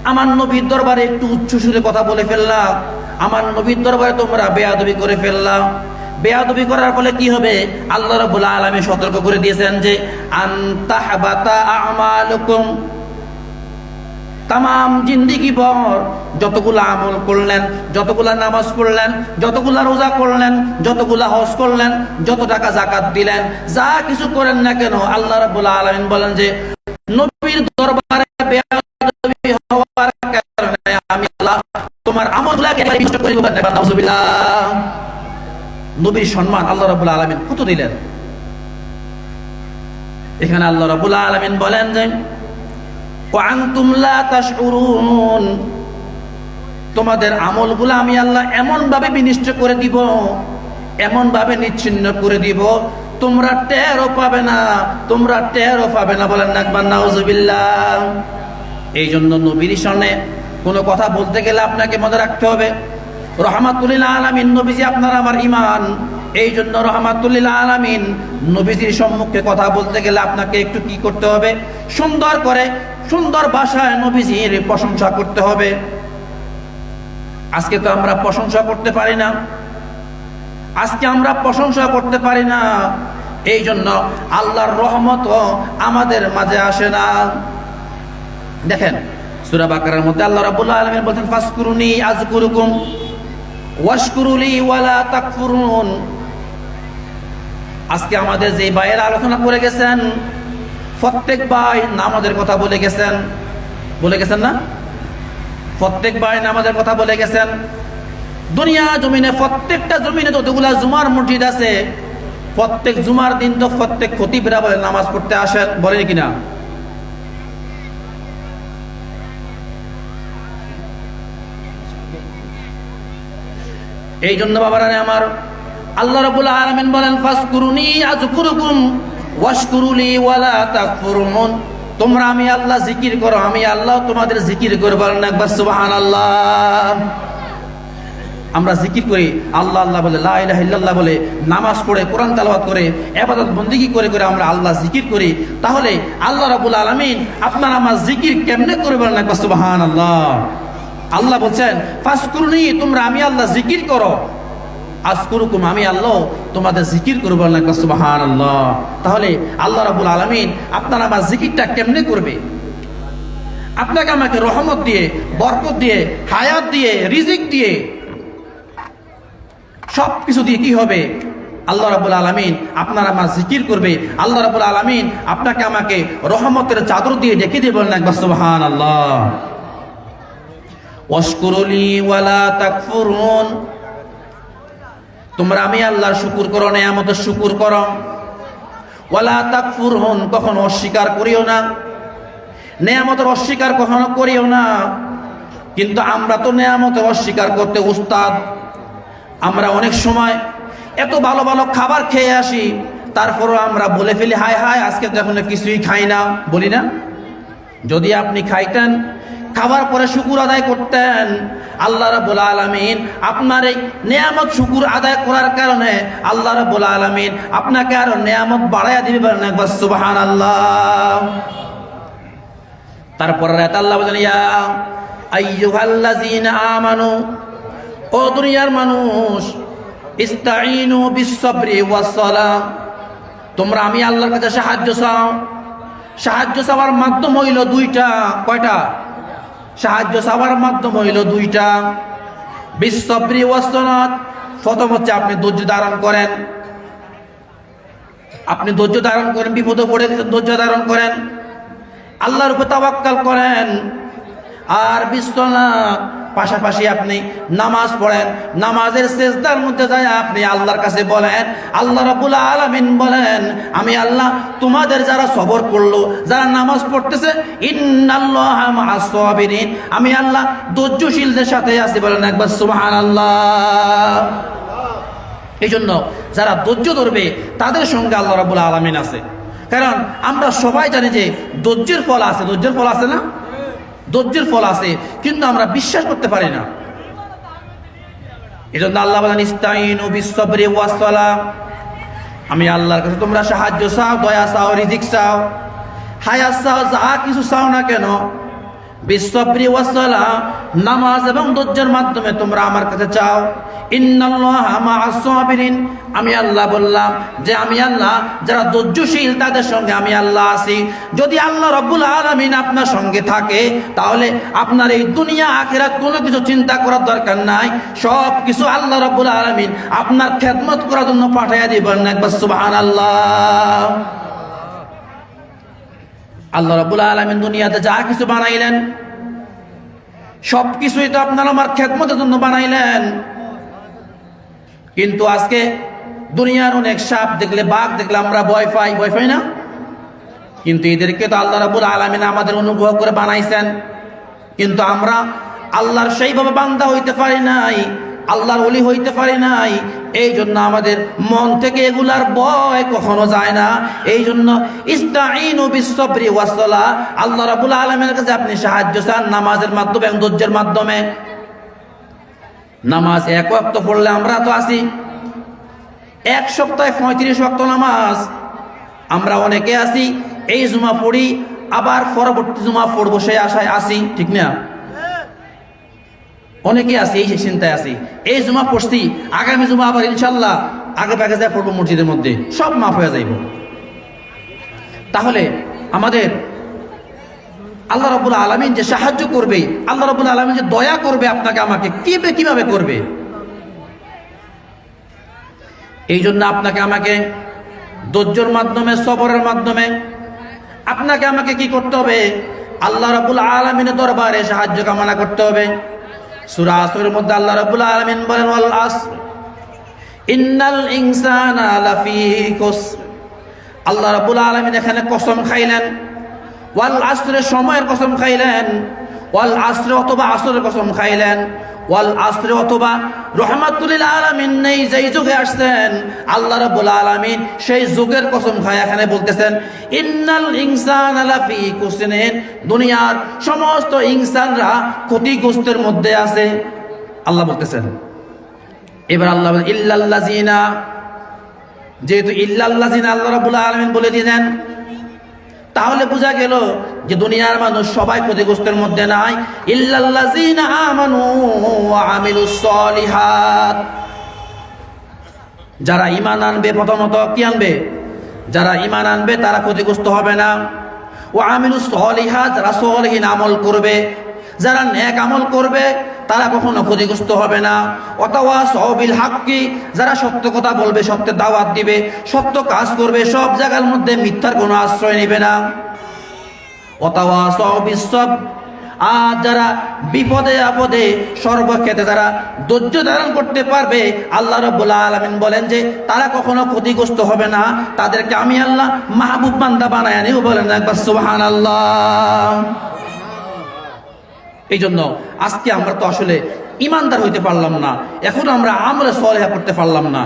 আমার নবীর দরবারে একটু উচ্চ সুরে কথা বলে ফেললা, আমার নবীর দরবারে তোমরা বেয়াদবি করে ফেললা, বেয়াদবি করার ফলে কি হবে? আল্লাহ রাব্বুল আলামিন সতর্ক করে দিয়েছেন যে আন তাহবাতা আমালুকুম, তামাম জিন্দেগি ভর যতগুলা আমল করলেন, যতগুলা নামাজ পড়লেন, যতগুলা রোজা করলেন, যতগুলা হজ করলেন, যত টাকা যাকাত দিলেন, যা কিছু করেন না কেন, আল্লাহ রাব্বুল আলামিন বলেন যে নবীর দরবারে বেয়াদবি হওয়ার কারণে আমি আল্লাহ তোমার আমলগুলোকে বিনষ্ট করে দেব। নাউজুবিল্লাহ। নবীর সম্মান আল্লাহ রাব্বুল আলামিন কত দিলেন। এখানে আল্লাহ রাব্বুল আলামিন বলেন যে ওয়া আনতুম লা তাশউরুন, তোমাদের আমলগুলো আমি আল্লাহ এমন ভাবে বিনষ্ট করে দিব, এমন ভাবে নিচ্ছিন্ন করে দিব, তোমরা টেরও পাবে না, তোমরা টেরও পাবে না। বলেন না নাউজুবিল্লাহ। এই জন্য নবীর সামনে কোনো কথা বলতে গেলে আপনাকে মনে রাখতে হবে রাহমাতুল লিল আলামিন নবীজি আপনার আমার ঈমান। এই জন্য রাহমাতুল লিল আলামিন নবীজির সম্মুখে কথা বলতে গেলে আপনাকে একটু কি করতে হবে? সুন্দর করে, সুন্দর ভাষায় নবীজির প্রশংসা করতে হবে। আজকে তো আমরা প্রশংসা করতে পারি না, আজকে আমরা প্রশংসা করতে পারি না। এই জন্য আল্লাহর রহমত আমাদের মাঝে আসে না। দেখেন সূরা বাকারার মধ্যে আল্লাহ রাব্বুল আলামিন বলেন ফাসকুরুনি আযকুরুকুম ওয়াশকুরুলি ওয়ালা তাকফুরুন। আজকে আমাদের যে ভাইয়েরা আলোচনা করে গেছেন, প্রত্যেক ভাই নামাজের কথা বলে গেছেন, বলে গেছেন না? প্রত্যেক ভাই নামাজের কথা বলে গেছেন। দুনিয়া জমিনে প্রত্যেকটা জমিনে যতগুলা জুমার মসজিদ আছে, প্রত্যেক জুমার দিন তো প্রত্যেক খতিবরা বলে নামাজ পড়তে আসেন, বলেন কিনা? এই জন্য বাবারা আমার আল্লাহ রাব্বুল আলামিন বলেন ফাসকুরুনি আযকুরুকুম ওয়াশকুরুলি ওয়ালা তাকফুরুন। তোমরা আমি আল্লাহ জিকির করো, আমি আল্লাহ তোমাদের জিকির করব। বলেন একবার সুবহানাল্লাহ। আমরা জিকির করি, আল্লাহ আল্লাহ বলে, লা ইলাহা ইল্লাল্লাহ বলে, নামাজ পড়ে, কোরআন তেলাওয়াত করে, ইবাদত বন্দেগী করে করে আমরা আল্লাহ জিকির করি। তাহলে আল্লাহ রাব্বুল আলামিন আপনার আমার জিকির কেমনে করে? বলেন একবার সুবহানাল্লাহ। আল্লাহ বলছেন ফাসকুরুনি, তোমরা আমি আল্লাহ জিকির করো, আযকুরুকুম, আমি আল্লাহ তোমাদের জিকির করব। বলেন একবার সুবহানাল্লাহ। তাহলে আল্লাহ রাব্বুল আলামিন আপনার আমার জিকিরটা কেমনে করবে? আপনাকে আমাকে রহমত দিয়ে, বরকত দিয়ে, হায়াত দিয়ে, রিজিক দিয়ে, সব কিছু দিয়ে কি হবে? আল্লাহ রাব্বুল আলামিন আপনার আমার জিকির করবে। আল্লাহ রাব্বুল আলামিন আপনাকে আমাকে রহমতের চাদর দিয়ে ঢেকে দিয়ে। বলেন একবার সুবহানাল্লাহ। ওয়াশকুরুলি ওয়ালা তাকফুরুন, তোমরা আমি আল্লাহর শুকর করো, নেয়ামতের শুকর করো। ওয়ালা তাকফুরুন, কখনো অস্বীকার করিও না, নেয়ামতের অস্বীকার কখনো করিও না। কিন্তু আমরা তো নেয়ামতের অস্বীকার করতে উস্তাদ। আমরা অনেক সময় এত ভালো ভালো খাবার খেয়ে আসি, তারপরও আমরা বলে ফেলি হায় হায় আজকে তো এখন কিছুই খাই না, বলি না? যদি আপনি খাইতেন, খাবার পরে শুকুর আদায় করতেন, আল্লাহ রাব্বুল আলামিন আপনার এই নেয়ামত শুকুর আদায় করার কারণে আল্লাহ রাব্বুল আলামিন আপনাকে আরো নেয়ামত বাড়াইয়া দিবে। বলেন একবার সুবহানাল্লাহ। তারপরে আল্লাহ বলেন ইয়া আইয়ুহাল্লাযীনা আমানু, ও দুনিয়ার মানুষ, ইস্তাঈনু বিস-সাবরি ওয়াস-সালাহ, তোমরা আমি আল্লাহর কাছে সাহায্য চাও। সাহায্য চাওয়ার মাধ্যম হইল দুইটা। কয়টা? সাহায্য চাওয়ার মাধ্যম হইল দুইটা। বিস-সাবরি ওয়াস-সালাহ, প্রথম হচ্ছে আপনি ধৈর্য ধারণ করেন। আপনি ধৈর্য ধারণ করেন, বিপদে পড়ে গেছেন, ধৈর্য ধারণ করেন, আল্লাহর উপর তাওয়াক্কাল করেন। আর বিস-সালাহ, পাশাপাশি আপনি নামাজ পড়েন, নামাজের সিজদার মধ্যে যায় আপনি আল্লাহর কাছে বলেন, আল্লাহ রাব্বুল আলামিন বলেন আমি আল্লাহ তোমাদের যারা সবর করলো, যারা নামাজ পড়তেছে, ইন্নাল্লাহা মা'আস সাবিরিন, আমি আল্লাহ ধৈর্যশীলদের সাথে আছি। বলেন একবার সুবহানাল্লাহ। এই জন্য যারা ধৈর্য ধরবে তাদের সঙ্গে আল্লাহ রাব্বুল আলামিন আছে। কারণ আমরা সবাই জানি যে ধৈর্যের ফল আছে, ধৈর্যের ফল আছে না, ধৈর্যের ফল আছে, কিন্তু আমরা বিশ্বাস করতে পারি না। এই জন্য আল্লাহ বলেন ইস্তাইনু বিস-সাবরি ওয়াস-সালাহ, আমি আল্লাহর কাছে তোমরা সাহায্য চাও, দয়া চাও, রিজিক চাও, হায়াত চাও, যা কিছু চাও না কেন, বিস-সাবরি ওয়াস-সালাহ, নামাজ এবং ধৈর্যের মাধ্যমে তোমরা আমার কাছে চাও। ইন্নাল্লাহা মা'আস-সাবিরিন, আমি আল্লাহ বললাম যে আমি আল্লাহ যারা ধৈর্যশীল তাদের সঙ্গে আমি আল্লাহ আছি। যদি আল্লাহ রাব্বুল আলামিন আপনার সঙ্গে থাকে তাহলে আপনার এই দুনিয়া আখিরাত কোনো কিছু চিন্তা করার দরকার নাই, সব কিছু আল্লাহ রাব্বুল আলামিন আপনার খেদমত করার জন্য পাঠিয়ে দিবেন। একবার সুবহানাল্লাহ। আল্লাহ রাব্বুল আলামিন দুনিয়াতে যা কিছু বানাইলেন সব কিছুই তো আপনার আমার খেদমতের জন্য বানাইলেন। কিন্তু আজকে দুনিয়ার অনেক সাপ দেখলে, বাঘ দেখলে আমরা ভয় পাই না? কিন্তু এদেরকে তো আল্লাহ রাব্বুল আলামিন আমাদের অনুগ্রহ করে বানাইছেন, কিন্তু আমরা আল্লাহর সেইভাবে বান্দা হইতে পারি নাই, আল্লাহর ওলি হইতে পারি নাই। এই জন্য আমাদের মন থেকে এগুলার ভয় কখনো যায় না। এই জন্য ইস্তাইনু বিস-সাবরি ওয়াস-সালাহ, আল্লাহ রাব্বুল আলামিনের কাছে আপনি সাহায্য চান নামাজের মাধ্যমে এবং ধৈর্যের মাধ্যমে। নামাজ এক ওয়াক্ত পড়লে আমরা তো আসি এক সপ্তাহে 35 ওয়াক্ত নামাজ, আমরা অনেকে আসি এই জুমা পড়ি আবার পরবর্তী জুমা পড়বো সেই আশায় আসি, ঠিক না? অনেকে আসি এই চিন্তায় আসি এই জুমা পড়ছি, আগামী জুমা আবার ইনশাল্লাহ আগে পাগে যায় পড়বো মসজিদের মধ্যে, সব মাফ হয়ে যাইব। তাহলে আমাদের আল্লাহ রাব্বুল আলামিন যে সাহায্য করবে, আল্লাহ রাব্বুল আলামিন যে দয়া করবে আপনাকে আমাকে, কিভাবে করবে? এই জন্য আপনাকে আমাকে ধৈর্যের মাধ্যমে, সবরের মাধ্যমে আপনাকে আমাকে কি করতে হবে? আল্লাহ রাব্বুল আলামিনের দরবারে সাহায্য কামনা করতে হবে। সূরা আসরের মধ্যে আল্লাহ রাব্বুল আলামিন বলেন ওয়াল আসর ইন্নাল ইনসানা লাফি খুসর। আল্লাহ রাব্বুল আলামিন এখানে কসম খাইলেন, ওয়াল আসরের সময়ের কসম খাইলেন, ওয়াল আসরে অথবা আসরের কসম খাইলেন, ওয়াল আসরে অথবা রহমাতুল লিল আলামিন নেই যেই যুগে আসছেন আল্লাহ রাব্বুল আলামিন সেই যুগের কসম খায় এখানে বলতেছেন ইন্নাল ইনসানা লাফি খুসরিন, দুনিয়ার সমস্ত ইনসানরা ক্ষতিগ্রস্তের মধ্যে আছে আল্লাহ বলতেছেন। এবার আল্লাহ বলেন ইল্লাল্লাযিনা, যেহেতু ইল্লাল্লাযিনা আল্লাহ রাব্বুল আলামিন বলে দিলেন, তাহলে বোঝা গেল যে দুনিয়ার মানুষ সবাই ক্ষতিগ্রস্তের মধ্যে নাই। ইল্লাল্লাযিনা আমানু ওয়া আমিলুস সলিহাত, যারা ঈমান আনবে, প্রথমত কি আনবে? যারা ঈমান আনবে তারা ক্ষতিগ্রস্ত হবে না। ওয়া আমিলুস সলিহাত, যারা সলিহিন আমল করবে, যারা নেক আমল করবে তারা কখনো ক্ষতিগ্রস্ত হবে না। ওয়াতাওয়াসাউ বিল হাক্কি, যারা সত্য কথা বলবে, সত্যের দাওয়াত দিবে, সত্য কাজ করবে, সব জায়গার মধ্যে মিথ্যার কোনো আশ্রয় নেবে না। ওয়াতাওয়াসাউ বিস সাবর, আর যারা বিপদে আপদে সর্বক্ষেত্রে যারা ধৈর্য ধারণ করতে পারবে, আল্লাহ রাব্বুল আলামিন বলেন যে তারা কখনো ক্ষতিগ্রস্ত হবে না, তাদেরকে আমি আল্লাহ মাহবুব বান্দা বানায় নিও। বলেন একবার সুবহানাল্লাহ। এই জন্য আজকে আমরা তো আসলে ইমানদার হইতে পারলাম না, এখন আমরা আমলে সলেহা করতে পারলাম না।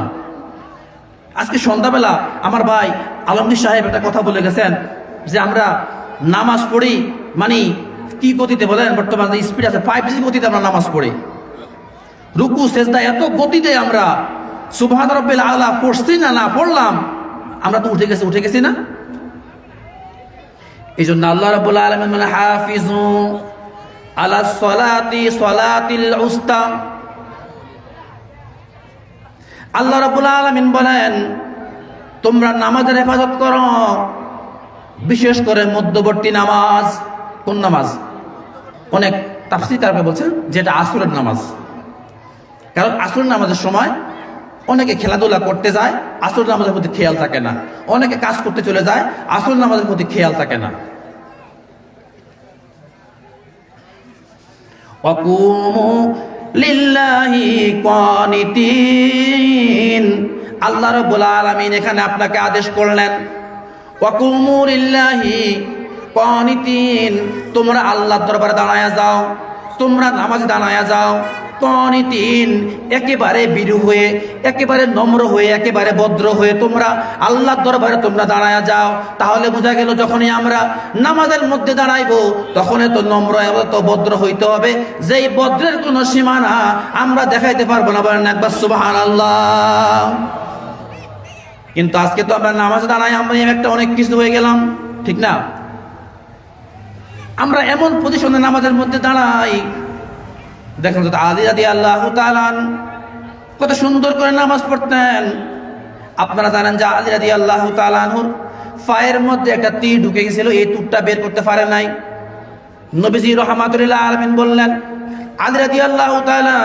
আজকে সন্ধ্যাবেলা আমার ভাই আলমগীর সাহেব একটা কথা বলে গেছেন যে আমরা নামাজ পড়ি মানে কি গতিতে বলেন, বর্তমানে স্পিড আছে 5G গতিতে আমরা নামাজ পড়ি, রুকু সেজদা এত গতিতে আমরা সুবহান রাব্বিল আলা পড়ছি না পড়লাম, আমরা তো উঠে গেছি না? এই জন্য আল্লাহ রাব্বুল আলামিন বলেন হাফিজু আলা সলাতি সলাতিল উস্তা, আল্লাহ রাব্বুল আলামিন বলেন তোমরা নামাজের হেফাজত করো, বিশেষ করে মধ্যবর্তী নামাজ। কোন নামাজ? অনেক তাফসীরকাররা বলছেন যেটা আসরের নামাজ, কারণ আসরের নামাজের সময় অনেকে খেলাধুলা করতে যায়, আসরের নামাজের প্রতি খেয়াল থাকে না, অনেকে কাজ করতে চলে যায়, আসরের নামাজের প্রতি খেয়াল থাকে না। ওয়াকুমু লিল্লাহি কানিতিন, আল্লাহ রাব্বুল আলামিন এখানে আপনাকে আদেশ করলেন ওয়াকুমু লিল্লাহি কানিতিন, তোমরা আল্লাহর দরবারে দাঁড়ায়া যাও, তোমরা নামাজে দাঁড়ায়া যাও। কানিতিন, একেবারে বিরু হয়ে, একেবারে নম্র হয়ে, একেবারে ভদ্র হয়ে তোমরা আল্লাহর দরবারে তোমরা দাঁড়ায়া যাও। তাহলে বোঝা গেল যখনই আমরা নামাজের মধ্যে দাঁড়াইবো তখনই তো নম্র এবং তো ভদ্র হইতে হবে, যেই ভদ্রের কোনো সীমানা আমরা দেখাইতে পারবো না। বলেন একবার সুবহানাল্লাহ। কিন্তু আজকে তো আমরা নামাজে দাঁড়াই, আমরা একটা অনেক কিছু হয়ে গেলাম, ঠিক না? আমরা এমন পজিশনে নামাজের মধ্যে দাঁড়াই, দেখুন আলী রাদিয়াল্লাহু তাআলা কত সুন্দর করে নামাজ পড়তেন। আপনারা জানেন যে আলী রাদিয়াল্লাহু তাআলা পায়ের মধ্যে একটা তীর ঢুকে গেছিল, এই তীরটা বের করতে পারে নাই। নবীজি রাহমাতুল্লিল আলামিন বললেন, আলী রাদিয়াল্লাহু তাআলা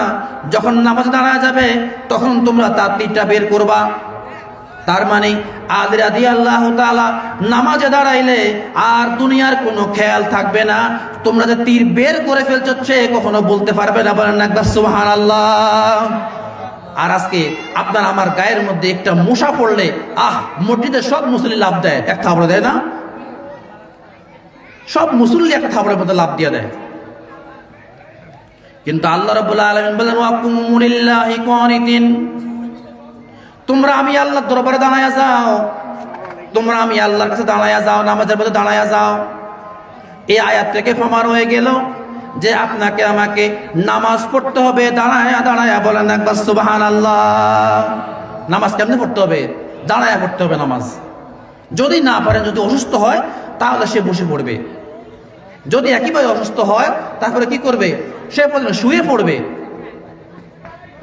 যখন নামাজে দাঁড়ায় যাবে তখন তোমরা তার তীরটা বের করবা। তার মানে আলী রাদিয়াল্লাহু তাআলা নামাজে দাঁড়াইলে আর দুনিয়ার কোনো খেয়াল থাকবে না, তোমরা যে তীর বের করে ফেলছো সে কখনো বলতে পারবে না। বলেন একবার সুবহানাল্লাহ। আর আজকে আপনার আমার গায়ের মধ্যে একটা মশা পড়লে মসজিদে সব মুসল্লি লাভ দেয়, এক থাবড়া দেয় না? সব মুসল্লি একটা থাবড়ের মধ্যে লাভ দিয়ে দেয়। কিন্তু আল্লাহ রাব্বুল আলামিন বলেন ওয়াকুমু লিল্লাহি কানিতিন, তোমরা আমি আল্লাহর দরবারে দাঁড়ায়া যাও, তোমরা আমি আল্লাহর কাছে দাঁড়ায়া যাও, নামাজের মধ্যে দাঁড়ায়া যাও। এই আয়াত থেকে প্রমাণ হয়ে গেল যে আপনাকে আমাকে নামাজ পড়তে হবে দাঁড়ায়া দাঁড়ায়া। বলেন একবার সুবহানাল্লাহ। নামাজ কেমনে পড়তে হবে? দাঁড়ায়া পড়তে হবে নামাজ। যদি না পারেন, যদি অসুস্থ হয় তাহলে সে বসে পড়বে। যদি একেবারে অসুস্থ হয় তারপরে কি করবে? সে শুয়ে পড়বে।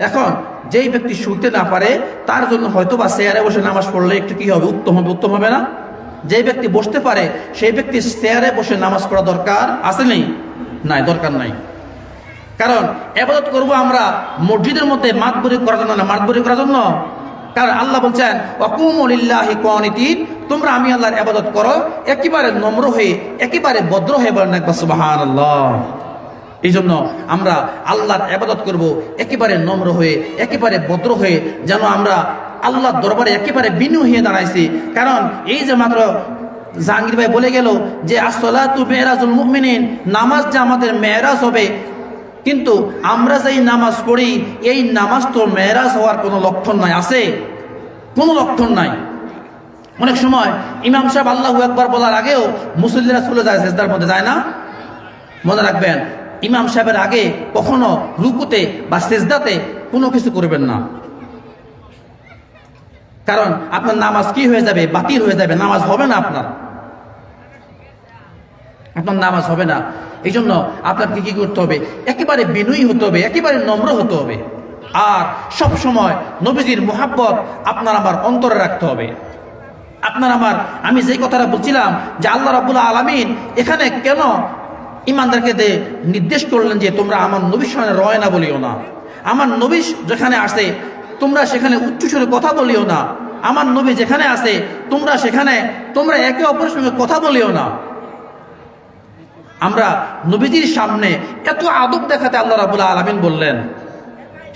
এখন যেই ব্যক্তি শুতে না পারে তার জন্য হয়তো বা চেয়ারে বসে নামাজ পড়লে একটু কি হবে? উত্তম হবে। উত্তম হবে না? যেই ব্যক্তি বসতে পারে সেই ব্যক্তি চেয়ারে বসে নামাজ পড়া দরকার আছে নেই? নাই, দরকার নাই। কারণ ইবাদত করব আমরা মসজিদের মধ্যে মাতবরি করার জন্য না, মাতবরি করার জন্য। কারণ আল্লাহ বলছেন ওয়াকুমু লিল্লাহি কানিতিন, তোমরা আমি আল্লাহর ইবাদত করো একেবারে নম্র হয়ে, একেবারে ভদ্র হয়ে। বলেন একবার সুবহানাল্লাহ। এই জন্য আমরা আল্লাহর ইবাদত করব একেবারে নম্র হয়ে, একেবারে ভদ্র হয়ে, যেন আমরা আল্লাহর দরবারে একেবারে বিনয়ী হয়ে দাঁড়াইছি। কারণ এই যে মাত্র জাহাঙ্গীর ভাই বলে গেল যে আসসালাতু মিরাজুল মুমিনিন, নামাজ যে আমাদের মেরাজ হবে, কিন্তু আমরা যেই নামাজ পড়ি এই নামাজ তো মেরাজ হওয়ার কোনো লক্ষণ নাই। আছে? কোনো লক্ষণ নাই। অনেক সময় ইমাম সাহেব আল্লাহু আকবার বলার আগেও মুসল্লিরা চলে যায় সিজদার মধ্যে, যায় না? মনে রাখবেন, ইমাম সাহেবের আগে কখনো রুকুতে বা সিজদাতে কোনো কিছু করবেন না। কারণ আপনার নামাজ কি হয়ে যাবে? বাতিল হয়ে যাবে, নামাজ হবে না, আপনার নামাজ হবে না। এই জন্য আপনাকে কি করতে হবে? একেবারে বিনয়ী হতে হবে, একেবারে নম্র হতে হবে। আর সব সময় নবীজির মুহাব্বত আপনার আমার অন্তরে রাখতে হবে। আপনার আমার, আমি যে কথাটা বলছিলাম যে আল্লাহ রাব্বুল আলামিন এখানে কেন ইমানদারকে নির্দেশ করলেন যে তোমরা আমার নবীর সামনে রয়না বলিও না। আমার নবী যেখানে আসে তোমরা সেখানে উচ্চস্বরে কথা বলিও না। আমার নবী যেখানে আসে তোমরা সেখানে তোমরা একে অপরের সঙ্গে কথা বলিও না। আমরা নবীজির সামনে এত আদব দেখাতে আল্লাহ রাব্বুল আলামিন বললেন।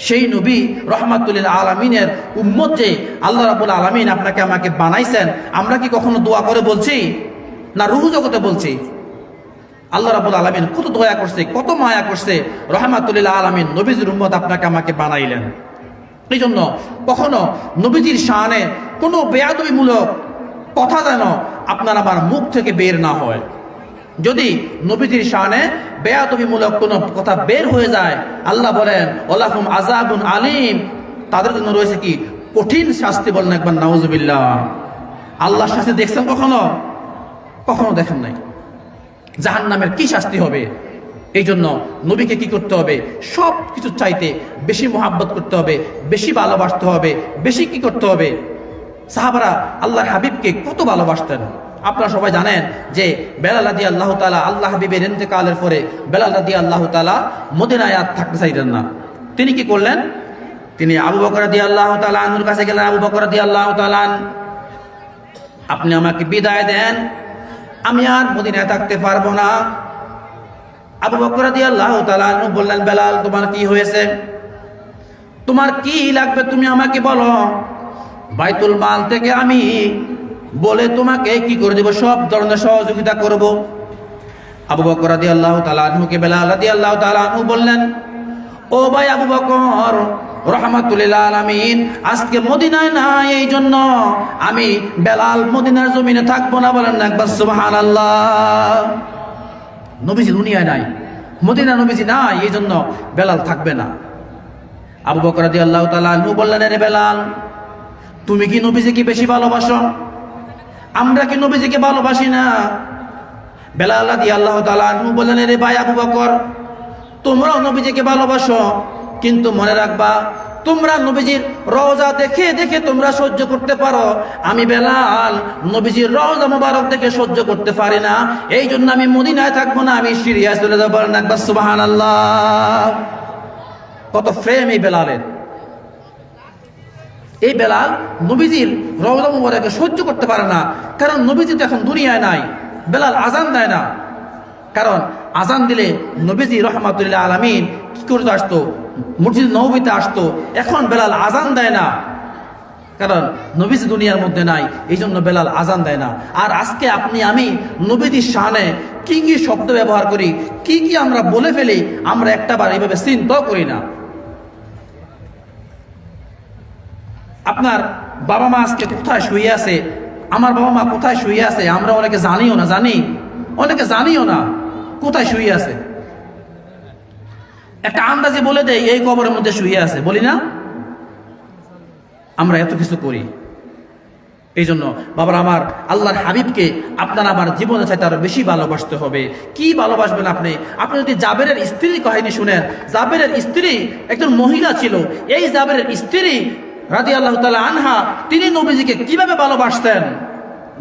সেই নবী রহমাতুল আলামিনের উম্মত যে আল্লাহ রাব্বুল আলামিন আপনাকে আমাকে বানাইছেন, আমরা কি কখনো দোয়া করে বলছি? না রুহু জগতে বলছি। আল্লাহ রাব্বুল আলামিন কত দয়া করছে, কত মায়া করছে। রহমাতুল আলামিন নবীজির উম্মত আপনাকে আমাকে বানাইলেন। এই জন্য কখনো নবীজির শানে কোনো বেয়াদবিমূলক কথা যেন আপনার আমার মুখ থেকে বের না হয়। যদি নবীজির শানে বেয়াদবিমূলক কোনো কথা বের হয়ে যায়, আল্লাহ বলেন ওয়ালাহুম আযাবুন আলীম, তাদের জন্য রয়েছে কি? কঠিন শাস্তি। বলেন একবার নাউজুবিল্লাহ। আল্লাহর শাস্তি দেখছেন কখনো? কখনো দেখেন নাই। জাহান্নামের কি শাস্তি হবে? এই জন্য নবীকে কি করতে হবে? সব কিছু চাইতে বেশি মোহাব্বত করতে হবে, বেশি ভালোবাসতে হবে, বেশি কি করতে হবে? সাহাবারা আল্লাহর হাবিবকে কত ভালোবাসতেন। আপনারা সবাই জানেন যে বেলাল রাদিয়াল্লাহু তাআলা, আল্লাহ হাবিবের ইন্তেকালের পরে বেলাল রাদিয়াল্লাহু তাআলা মদিনায় আর থাকতে চাইতেন না। তিনি কি করলেন? তিনি আবু বকর রাদিয়াল্লাহু তাআলা আনহুর কাছে গেলেন। আবু বকর রাদিয়াল্লাহু তাআলা, আপনি আমাকে বিদায় দেন, আমি আর মদিনায় থাকতে পারবো না। আবু বকর রাদিয়াল্লাহু তাআলা আনহু বললেন, বেলাল তোমার কি হয়েছে? তোমার কি লাগবে তুমি আমাকে বলো, বাইতুল মাল থেকে আমি বলে তোমাকে কি করে দেব, সব ধরনের সহযোগিতা করব। আবু বকর রাদিয়াল্লাহু তাআলা আনহুকে বেলাল রাদিয়াল্লাহু তাআলা আনহু বললেন, ও ভাই আবু বকর রাহমাতুল্লিল আলামিন আজকে মদিনায় নাই, এই জন্য আমি বেলাল মদিনার জমিনে থাকবো না। বলেন না একবার সুবহানাল্লাহ। নবীজি দুনিয়ায় নাই, মদিনা নবীজি নাই, এই জন্য বেলাল থাকবে না। আবু বকর রাদিয়াল্লাহু তাআলা আনহু বললেন, রে বেলাল, তুমি কি নবীজিকে বেশি ভালোবাসো? আমরা কি নবীজিকে ভালোবাসি না? বেলাল রাদিয়াল্লাহু তাআলা আনহু বললেন, রে ভাই আবু বকর, তোমরাও নবীজিকে ভালোবাসো, কিন্তু মনে রাখবা তোমরা নবীজির রওজা দেখে দেখে তোমরা সহ্য করতে পারো, আমি বেলাল নবীজির রওজা মুবারক দেখে সহ্য করতে পারি না, এই জন্য আমি মদিনায় থাকবো না, আমি সিরিয়ায় চলে যাবো। একবার সুবহানাল্লাহ। কত প্রেম এই বেলালের! এই বেলাল নবীজির রওজা মুবারকে সহ্য করতে পারে না, কারণ নবীজি তো এখন দুনিয়ায় নাই। বেলাল আজান দেয় না, কারণ আজান দিলে নবীজি রাহমাতুল্লিল আলামিন কি করতে আসতো? মসজিদ নববীতে আসতো। এখন বেলাল আজান দেয় না, কারণ নবীজি দুনিয়ার মধ্যে নাই, এই জন্য বেলাল আজান দেয় না। আর আজকে আপনি আমি নবীজির শানে কি কি শব্দ ব্যবহার করি, কি কি আমরা বলে ফেলি, আমরা একটাবার এইভাবে চিন্তাও করি না। আপনার বাবা মা আজকে কোথায় শুয়ে আছে, আমার বাবা মা কোথায় শুয়ে আছে, আমরা অনেকে জানিও না, অনেকে জানিও না কোথায় শুয়ে আছে। একটা আন্দাজে বলে দেয় এই কবরের মধ্যে শুয়ে আছে, বলি না? আমরা এত কিছু করি। এই জন্য বাবার আমার, আল্লাহর হাবিবকে আপনার আমার জীবনে চাইতে আরো বেশি ভালোবাসতে হবে। কি ভালোবাসবেন আপনি? আপনি যদি জাবেরের স্ত্রীর কাহিনী শুনেন, জাবেরের স্ত্রী একজন মহিলা ছিল। এই জাবেরের স্ত্রী রাদিয়াল্লাহু তাআলা আনহা, তিনি নবীজিকে কিভাবে ভালোবাসতেন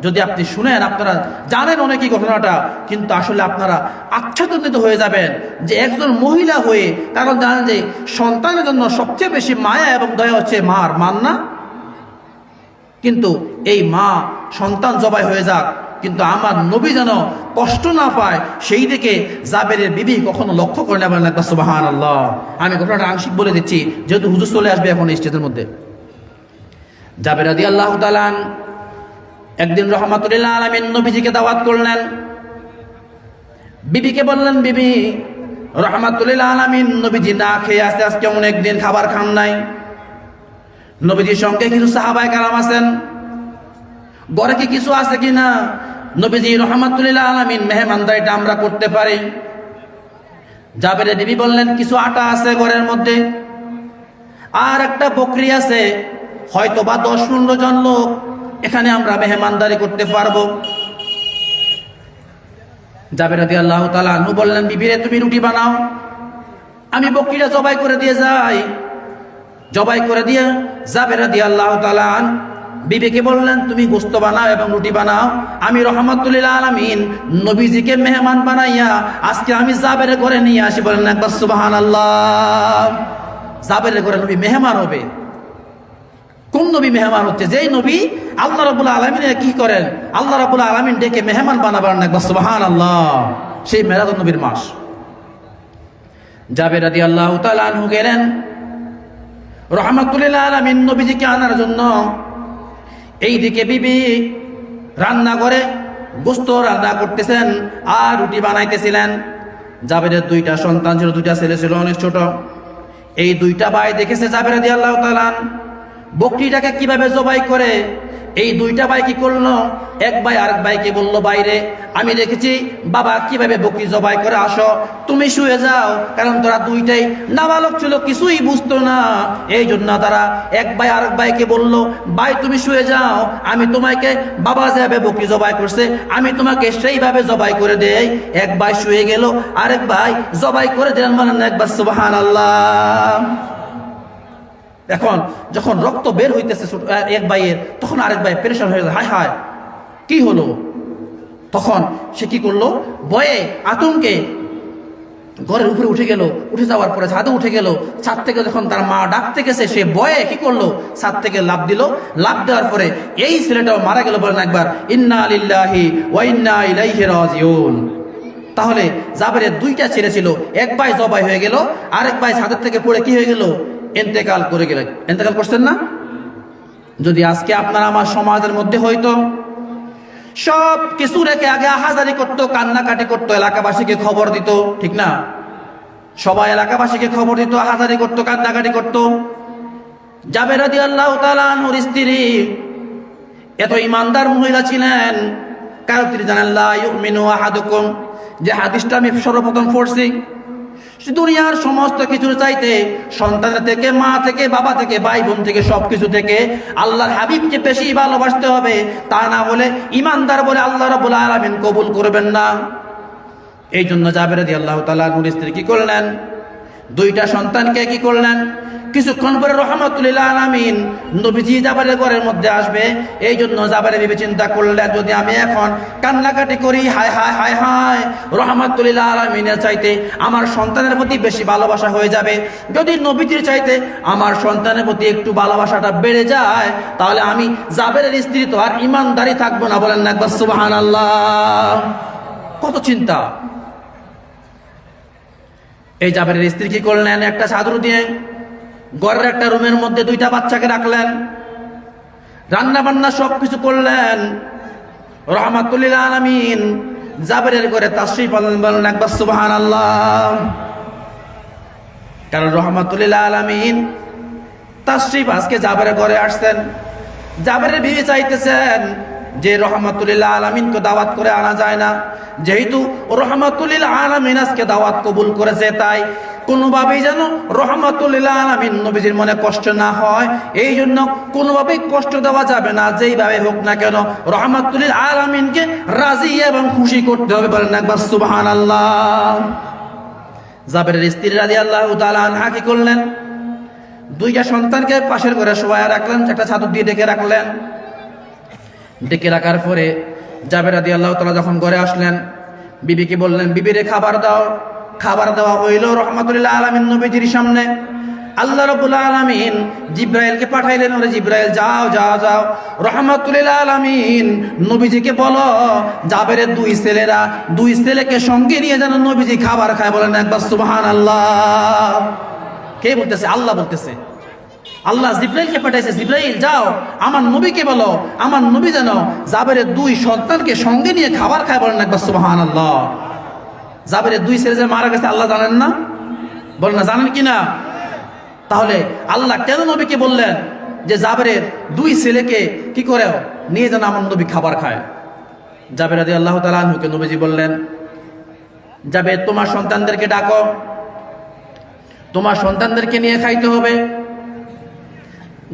যদি আপনি শুনেন, আপনারা জানেন অনেকই ঘটনাটা, কিন্তু আসলে আপনারা আচ্ছাদিত হয়ে যাবেন যে একজন মহিলা হয়ে, কারণ জানেন যে সন্তানের জন্য সবচেয়ে বেশি মায়া এবং দয়া হচ্ছে মার, মান না? কিন্তু এই মা সন্তান জবাই হয়ে যাক, কিন্তু আমার নবী যেন কষ্ট না পায়, সেই দিকে জাবেরের বিবি কখনো লক্ষ্য করে নেবেন না। সুবহানাল্লাহ। আমি ঘটনাটা আংশিক বলে দিচ্ছি, যেহেতু হুজুর চলে আসবে এখন স্টেজের মধ্যে। জাবের রাদিয়াল্লাহু তাআলা একদিন রাহমাতুল্লিল আলামিন নবীজিকে দাওয়াত করলেন। বিবিকে বললেন, বিবি, রাহমাতুল্লিল আলামিন নবীজি না খেয়ে আসতে আজকে অনেকদিন খাবার খান নাই। নবীজির সঙ্গে কিছু সাহাবায়ে কেরাম আছেন, ঘরে কি কিছু আছে কিনা? নবীজি রাহমাতুল্লিল আলামিন মেহমানদারিটা আমরা করতে পারি। জাবেরের বিবি বললেন, কিছু আটা আছে ঘরের মধ্যে, আর একটা বকরি আছে, হয়তো বা 10-15 জন লোক, এখানে আমরা মেহমানদারি করতে পারবো। জাবের রাদিয়াল্লাহু তাআলা আনহু বললেন, বিবিরে তুমি রুটি বানাও, আমি বকরিটা জবাই করে দিয়ে যাই। জবাই করে দিয়ে জাবের রাদিয়াল্লাহু তাআলা বিবিকে বললেন, তুমি গোশত বানাও এবং রুটি বানাও, আমি রাহমাতুল্লিল আলামিন নবীজিকে মেহমান বানাইয়া আজকে আমি জাবেরের ঘরে নিয়ে আসি। বলেন একবার সুবহানাল্লাহ। জাবেরের ঘরে নবী মেহমান হবে। কোন নবী মেহমান হচ্ছে? যেই নবী আল্লাহ রাব্বুল আলামিন কি করেন, আল্লাহ রাব্বুল আলামিন ডেকে মেহমান বানাবেন একবার সুবহানাল্লাহ। সেই মেরাজ নবীর মাস। জাবের রাদিয়াল্লাহু তাআলা আনহু গেলেন রাহমাতুল্লিল আলামিন নবীজিকে আনার জন্য। এইদিকে বিবি রান্না করে গোশত রান্না করতেছেন আর রুটি বানাইতেছিলেন। জাবেরের 2টা সন্তান ছিল, 2টা ছেলে ছিল, অনেক ছোট। এই 2টা ভাই দেখেছে জাবের রাদিয়াল্লাহু তাআলা বকরিটাকে কিভাবে জবাই করে। এই 2টা ভাই কি করলো, এক ভাই আরেক ভাইকে বলল, বাইরে আমি দেখেছি বাবা কিভাবে বকরি জবাই করে, আসো তুমি শুয়ে যাও। কারণ তারা 2টাই নাবালক ছিল, কিছুই বুঝতো না। এই জন্য তারা এক ভাই আরেক ভাইকে বলল, ভাই তুমি শুয়ে যাও, আমি তোমাকে বাবা যেভাবে বকরি জবাই করছে আমি তোমাকে সেইভাবে জবাই করে দেই। এক ভাই শুয়ে গেল, আরেক ভাই জবাই করে দিলেন। বলেন একবার সুবহানাল্লাহ। এখন যখন রক্ত বের হইতেছে এক ভাইয়ের, তখন আরেক ভাই পেরেশান হয়ে যায়, হায় হায় কি হলো? তখন সে কি করলো, ভয়ে আতঙ্কে ঘরের উপরে উঠে গেল। উঠে যাওয়ার পরে ছাদে উঠে গেল। ছাদ থেকে যখন তার মা ডাকতে গেছে, সে ভয়ে কি করলো, ছাদ থেকে লাফ দিল। লাফ দেওয়ার পরে এই ছেলেটাও মারা গেল। বলেন একবার ইন্না লিল্লাহি ওয়া ইন্না ইলাইহি রাজিউন। তাহলে জাবেরের 2টা ছেলে ছিল, এক ভাই জবাই হয়ে গেল, আরেক ভাই ছাদের থেকে পড়ে কি হয়ে গেল, ইন্তেকাল করে গেলেন। ইন্তেকাল করছেন না? যদি আজকে আপনার আমার সমাজের মধ্যে হয়তো সব কিছু রেখে আগে আহাজারি করতো, কান্নাকাটি করতো, এলাকাবাসীকে খবর দিত, ঠিক না? সবাই এলাকাবাসীকে খবর দিত, হাজারি করতো, কান্নাকাটি করতো। জাবের রাদিয়াল্লাহু তাআলা আনহুর স্ত্রী এত ইমানদার মহিলা ছিলেন, কারণ তিনি জানেন লা ইউমিনু আহাদুকুম, যে হাদিসটা আমি সর্বপ্রথম পড়ছি, দুনিয়ার সমস্ত কিছুর চাইতে, সন্তানের থেকে, মা থেকে, বাবা থেকে, ভাই বোন থেকে, সবকিছু থেকে আল্লাহর হাবিবকে বেশি ভালোবাসতে হবে, তা না হলে ইমানদার বলে আল্লাহ রাব্বুল আলামিন কবুল করবেন না। এই জন্য জাবের রাদিয়াল্লাহু তাআলা আনহুর স্ত্রী কি করলেন, দুইটা সন্তানকে কি করলেন, কিছুক্ষণ পরে রাহমাতুল লিল আলামিন নবীজি জাবেরের ঘরের মধ্যে আসবে। এই জন্য জাবের বিবি চিন্তা করলেন, যদি আমি এখন কান্নাকাটি করি, হায় হায় হায় হায়, রাহমাতুল লিল আলামিনের চাইতে আমার সন্তানের প্রতি বেশি ভালোবাসা হয়ে যাবে। যদি নবীজির চাইতে আমার সন্তানের প্রতি একটু ভালোবাসাটা বেড়ে যায়, তাহলে আমি জাবেরের স্ত্রী তো আর ইমানদারি থাকবো না। বলেন না একবার সুবহানাল্লাহ। কত চিন্তা। এই জাবেরের স্ত্রী কি করলেন, একটা চাদর দিয়ে ঘরের একটা রুমের মধ্যে দুইটা বাচ্চাকে রাখলেন, রান্না বান্না সবকিছু করলেন। রাহমাতুল লিল আলামিন জাবেরের ঘরে তাশরীফ আনলেন। বলেন একবার সুবহানাল্লাহ। কারণ রাহমাতুল লিল আলামিন তাশরীফ আজকে জাবেরের ঘরে আসছেন। জাবেরের বিবি চাইতেছেন যে রাহমাতুল লিল আলামিনকে দাওয়াত করে আনা যায় না, যেহেতু রাহমাতুল লিল আলামিন আজকে দাওয়াত কবুল করেছে, তাই কোনোভাবেই যেন রাহমাতুল লিল আলামিন নবীজির মনে কষ্ট না হয়, এই জন্য কোনোভাবেই কষ্ট দেওয়া যাবে না। যেইভাবে হোক না কেন রাহমাতুল লিল আলামিনকে রাজি এবং খুশি করতে হবে। বলেন একবার সুবহানাল্লাহ। জাবেরের স্ত্রী রাদিয়াল্লাহু তাআলা আনহা কি করলেন, দুইটা সন্তানকে পাশের ঘরে শোয়ায় রাখলেন, একটা চাদর দিয়ে ঢেকে রাখলেন। ডেকে রাখার পরে জাবের রাদিয়াল্লাহু তাআলা যখন ঘরে আসলেন, বিবিকে বললেন, বিবিরে খাবার দাও। খাবার দেওয়া হইল রাহমাতুল লিল আলামিন নবীজির সামনে। আল্লাহ রাব্বুল আলামিন জিব্রাইলকে পাঠাইলেন, ওরে জিব্রাইল যাও যাও যাও, রাহমাতুল লিল আলামিন নবীজিকে বলো জাবেরের দুই ছেলেকে সঙ্গে নিয়ে যেন নবীজি খাবার খায়। বলেন একবার সুবহানাল্লাহ। কে বলতেছে? আল্লাহ বলতেছে। আল্লাহ জিব্রাইলকে পাঠাইছে, জিব্রাইল যাও আমার নবীকে বলো আমার নবী যেন জাবেরের দুই সন্তানকে সঙ্গে নিয়ে খাবার খায়। বলেন একবার সুবহানাল্লাহ। জাবেরের দুই ছেলে যে মারা গেছে আল্লাহ জানেন না? বলেন না, জানেন কি না? তাহলে আল্লাহ কেন নবীকে বললেন যে জাবেরের দুই ছেলেকে কি করে নিয়ে যেন আমার নবী খাবার খায়? জাবের রাদিয়াল্লাহু তাআলা আনহুকে নবীজি বললেন, জাবের তোমার সন্তানদেরকে ডাকো, তোমার সন্তানদেরকে নিয়ে খাইতে হবে।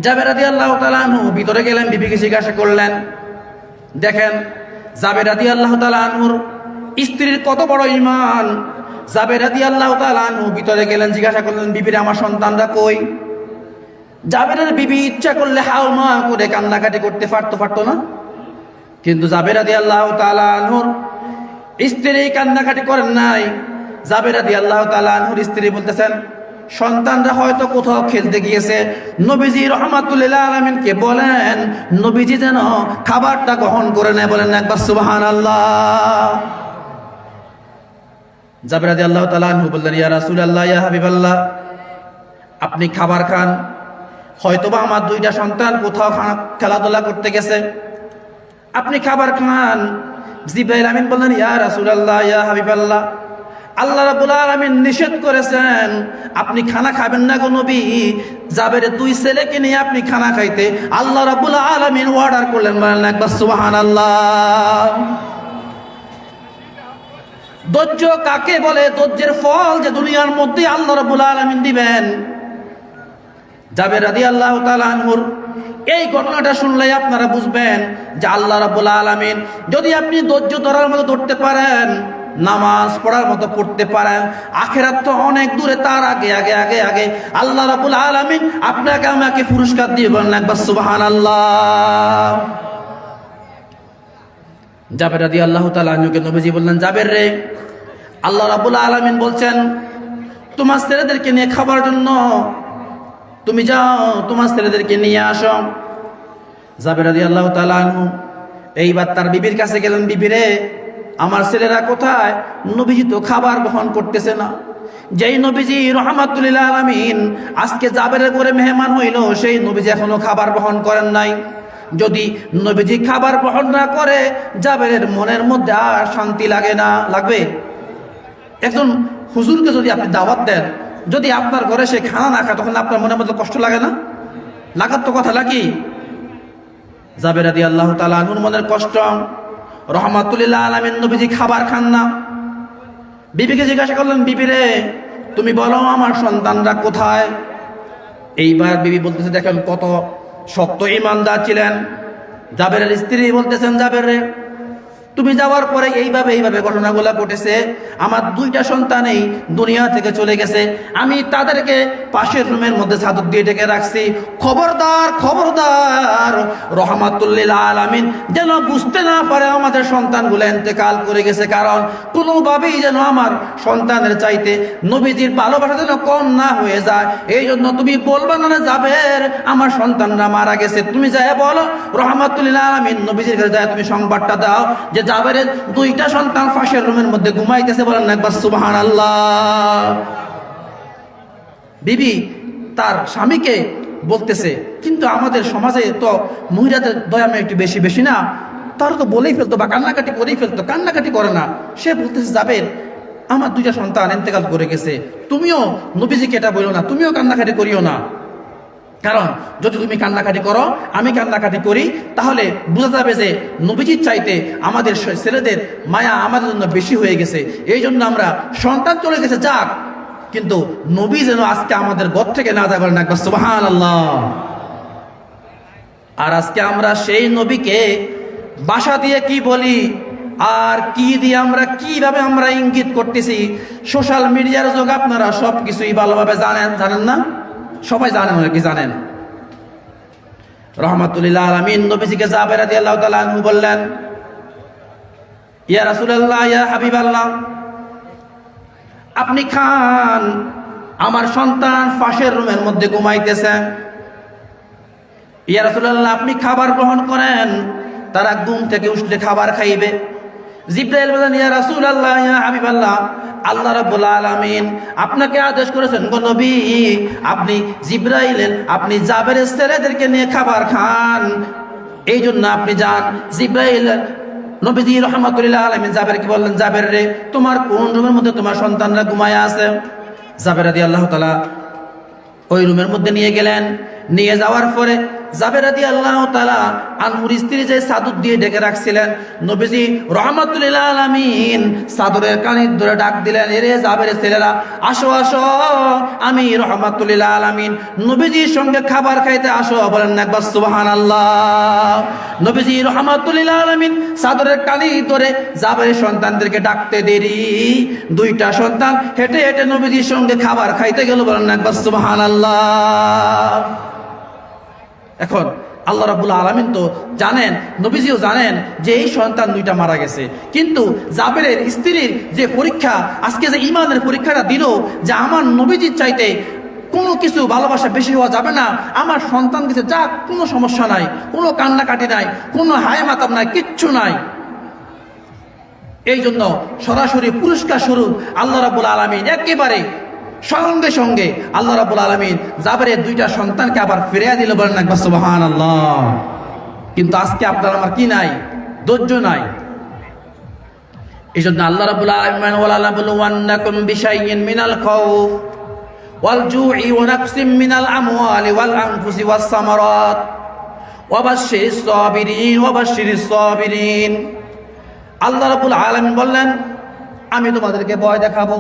জাবের রাদিয়াল্লাহু তাআলা আনহু ভিতরে গেলেন, বিবিকে জিজ্ঞাসা করলেন। দেখেন জাবের রাদিয়াল্লাহু তাআলা আনহুর স্ত্রীর কত বড় ঈমান। জাবের রাদিয়াল্লাহু তাআলা আনহু ভিতরে গেলেন, জিজ্ঞাসা করলেন, বিবির আমার সন্তানরা কই? জাবেরের বিবি ইচ্ছা করলে হাউমা করে কান্নাকাটি করতে পারতো না, কিন্তু জাবের রাদিয়াল্লাহু তাআলা আনহুর স্ত্রী কান্নাকাটি করেন নাই। জাবের রাদিয়াল্লাহু তাআলা আনহুর স্ত্রী বলতেছেন, সন্তানরা হয়তো কোথাও খেলতে গিয়েছে, নবীজি রাহমাতুল লিল আলামিনকে বলেন নবীজি যেন খাবারটা গ্রহণ করে নেয়। বলেন একবার সুবহানাল্লাহ। জাবের রাদিয়াল্লাহু তাআলা আনহু বললেন, ইয়া রাসূলুল্লাহ, ইয়া হাবিবাল্লাহ, আপনি খাবার খান, হয়তোবা আমার দুইটা সন্তান কোথাও খেলাধুলা করতে গেছে, আপনি খাবার খান। জিবরাইল আমিন বললেন, ইয়া রাসূলুল্লাহ, ইয়া হাবিবাল্লাহ, আল্লাহ রাব্বুল আলামিন নিষেধ করেছেন আপনি খানা খাবেন না গো নবী। জাবেরের দুই ছেলেকে নিয়ে আপনি খানা খাইতে আল্লাহ রাব্বুল আলামিন অর্ডার করলেন। বলেন একবার সুবহানাল্লাহ। ধৈর্য কাকে বলে? ধৈর্যের ফল যে দুনিয়ার মধ্যে আল্লাহ রাব্বুল আলামিন দিবেন। জাবের রাদিয়াল্লাহু তাআলা আনহুর এই ঘটনাটা শুনলেই আপনারা বুঝবেন যে আল্লাহ রাব্বুল আলামিন যদি আপনি ধৈর্য ধরার মতো ধরতে পারেন, নামাজ পড়ার মতো পড়তে পারেন, আখিরাত তো অনেক দূরে, তার আগে আগে আগে আগে আল্লাহ রাব্বুল আলামিন আপনাকে আমাকে পুরস্কার দিয়ে। বলেন একবার সুবহানাল্লাহ। জাবের রাদিয়াল্লাহু তাআলা আনহুকে নবীজি বললেন, জাবের রে, আল্লাহ রাব্বুল আলামিন বলছেন তোমার ছেলেদেরকে নিয়ে খাবার জন্য তুমি যাও, তোমার ছেলেদেরকে নিয়ে আসো। জাবের রাদিয়াল্লাহু তাআলা আনহু এইবার তার বিবির কাছে গেলেন, বিবি রে, আমার ছেলেরা কোথায়? নবীজি তো খাবার বহন করতেছে না। যেই নবীজি রাহমাতুল লিল আলামিন আজকে জাবেরের ঘরে মেহমান হইল, সেই নবীজি এখনো খাবার বহন করেন নাই। যদি নবীজি খাবার বহন না করে জাবেরের মনের মধ্যে আর শান্তি লাগে না? লাগবে? একজন হুজুরকে যদি আপনি দাওয়াত দেন, যদি আপনার ঘরে সে খানা না খায়, তখন আপনার মনের মধ্যে কষ্ট লাগে না? লাগার তো কথা নাকি? জাবের রাদিয়াল্লাহু তাআলা আনহুর মনের কষ্ট। রহমাতুল্লিল আলামিন নবীজি খাবার খান না। বিবিকে জিজ্ঞাসা করলেন, বিবি রে, তুমি বলো আমার সন্তানরা কোথায়? এইবার বিবি বলতেছে, দেখেন কত শক্ত ঈমানদার ছিলেন। জাবেরের স্ত্রী বলতেছেন, জাবের রে, তুমি যাওয়ার পরে এইভাবে ঘটনাগুলো ঘটেছে। আমার দুইটা সন্তানই দুনিয়া থেকে চলে গেছে। আমি তাদেরকে পাশের রুমের মধ্যে চাদর দিয়ে ডেকে রাখছি। খবরদার খবরদার, রহমাতুল্লিল আলামিন যেন বুঝতে না পারে আমাদের সন্তানগুলো ইন্তেকাল করে গেছে। কারণ কোনোভাবেই যেন আমার সন্তানের চাইতে নবীজির ভালোবাসা যেন কম না হয়ে যায়। এই জন্য তুমি বলবে না জাবের আমার সন্তানরা মারা গেছে, তুমি যাই বলো রহমাতুল্লিল আলামিন নবীজির কাছে যায় তুমি সংবাদটা দাও যে জাবেরের দুইটা সন্তান পাশের রুমের মধ্যে ঘুমাইতেছে। বলেন না একবার সুবহানাল্লাহ। বিবি তার স্বামীকে বলতেছে, কিন্তু আমাদের সমাজে তো মহিলাদের দয়া একটু বেশি বেশি না? তারা তো বলেই ফেলতো বা কান্নাকাটি করেই ফেলতো, কান্নাকাটি করে না। সে বলতেছে, জাবের আমার দুইটা সন্তান ইন্তেকাল করে গেছে, তুমিও নবীজিকে এটা বলো না, তুমিও কান্নাকাটি করিও না। কারণ যদি তুমি কান্নাকাটি করো, আমি কান্নাকাটি করি, তাহলে বোঝা যাবে যে নবীজির চাইতে আমাদের ছেলেদের মায়া আমাদের জন্য বেশি হয়ে গেছে। এই জন্য আমরা সন্তান চলে গেছে যাক, কিন্তু নবী যেন আজকে আমাদের ঘর থেকে না যায়। বলেন একবার সুবহানাল্লাহ। আর আজকে আমরা সেই নবীকে বাসা দিয়ে কি বলি আর কি দিয়ে আমরা কিভাবে আমরা ইঙ্গিত করতেছি, সোশ্যাল মিডিয়ার যুগ, আপনারা সব কিছুই ভালোভাবে জানেন না? সবাই জানেন নাকি? জানেন। রহমাতুল্লিল আলামিন নবীজিকে জাবের রাদিয়াল্লাহু তাআলা আনহু বললেন, ইয়া রাসূলুল্লাহ, ইয়া হাবিবাল্লাহ, আপনি খান, আমার সন্তান পাশের রুমের মধ্যে ঘুমাইতেছে। ইয়া রাসূলুল্লাহ, আপনি খাবার গ্রহণ করেন, তারা ঘুম থেকে উঠলে খাবার খাইবে। জিবরাইল বলেন, ইয়া রাসূলুল্লাহ, ইয়া হাবিবাল্লাহ, আল্লাহ রাব্বুল আলামিন আপনাকে আদেশ করেছেন গো নবী, আপনি জিবরাইলের, আপনি জাবেরের ছেলেদেরকে নিয়ে খাবার খান। এই জন্য আপনি যান। জিবরাইল নবীজি রহমাতুল্লাহ আলামিন জাবেরকে বললেন, জাবের রে, তোমার কোন রুমের মধ্যে তোমার সন্তানরা ঘুমায় আছে? জাবের রাদিয়াল্লাহু তাআলা ওই রুমের মধ্যে নিয়ে গেলেন। নিয়ে যাওয়ার পরে জাবের রাদিয়াল্লাহু তাআলা আনহুর স্ত্রী যে চাদর দিয়ে ঢেকে রাখছিলেন, নবীজি রহমাতুল্লিল আলামিন চাদরের কানে ধরে ডাক দিলেন, এরে জাবেরের ছেলেরা, আসো আসো, আমি রহমাতুল্লিল আলামিন নবীজির সঙ্গে খাবার খাইতে আসো। বলেন না একবার সুবহানাল্লাহ। নবীজি রহমাতুল্লিল আলামিন চাদরের কানে ধরে জাবেরের সন্তানদেরকে ডাকতে দেরি, দুইটা সন্তান হেঁটে হেঁটে নবীজির সঙ্গে খাবার খাইতে গেল। বলেন না একবার সুবহানাল্লাহ। এখন আল্লাহ রাব্বুল আলামিন তো জানেন, নবীজিও জানেন যে এই সন্তান দুইটা মারা গেছে, কিন্তু জাবেরের স্ত্রীর যে পরীক্ষা, আজকে যে ইমানের পরীক্ষাটা দিল, যে আমার নবীজির চাইতে কোনো কিছু ভালোবাসা বেশি হওয়া যাবে না, আমার সন্তান গেছে যাক, কোনো সমস্যা নাই, কোনো কান্নাকাটি নাই, কোনো হায় মাতাম নাই, কিচ্ছু নাই। এই জন্য সরাসরি পুরস্কার স্বরূপ আল্লাহ রাব্বুল আলামিন একেবারে সঙ্গে সঙ্গে আল্লাহ রাব্বুল আলামিন জাবেরের দুইটা সন্তানকে আবার ফিরিয়ে দিল। বলেন একবার সুবহানাল্লাহ। কিন্তু আজকে আপনার আমার কি নাই? ধৈর্য নাই। এই জন্য আল্লাহ রাব্বুল আলামিন ওয়ালানাবলুওয়ান্নাকুম বিশাইইন মিনাল খাউফ ওয়াল জুই ওয়া নাকসিম মিনাল আমওয়ালি ওয়াল আনফুসি ওয়াস সামারাত ওয়া বাশশিরিস সাবিরিন ওয়া বাশশিরিস সাবিরিন। আল্লাহ রাব্বুল আলামিন বললেন, আমি তোমাদেরকে ভয় দেখাবো।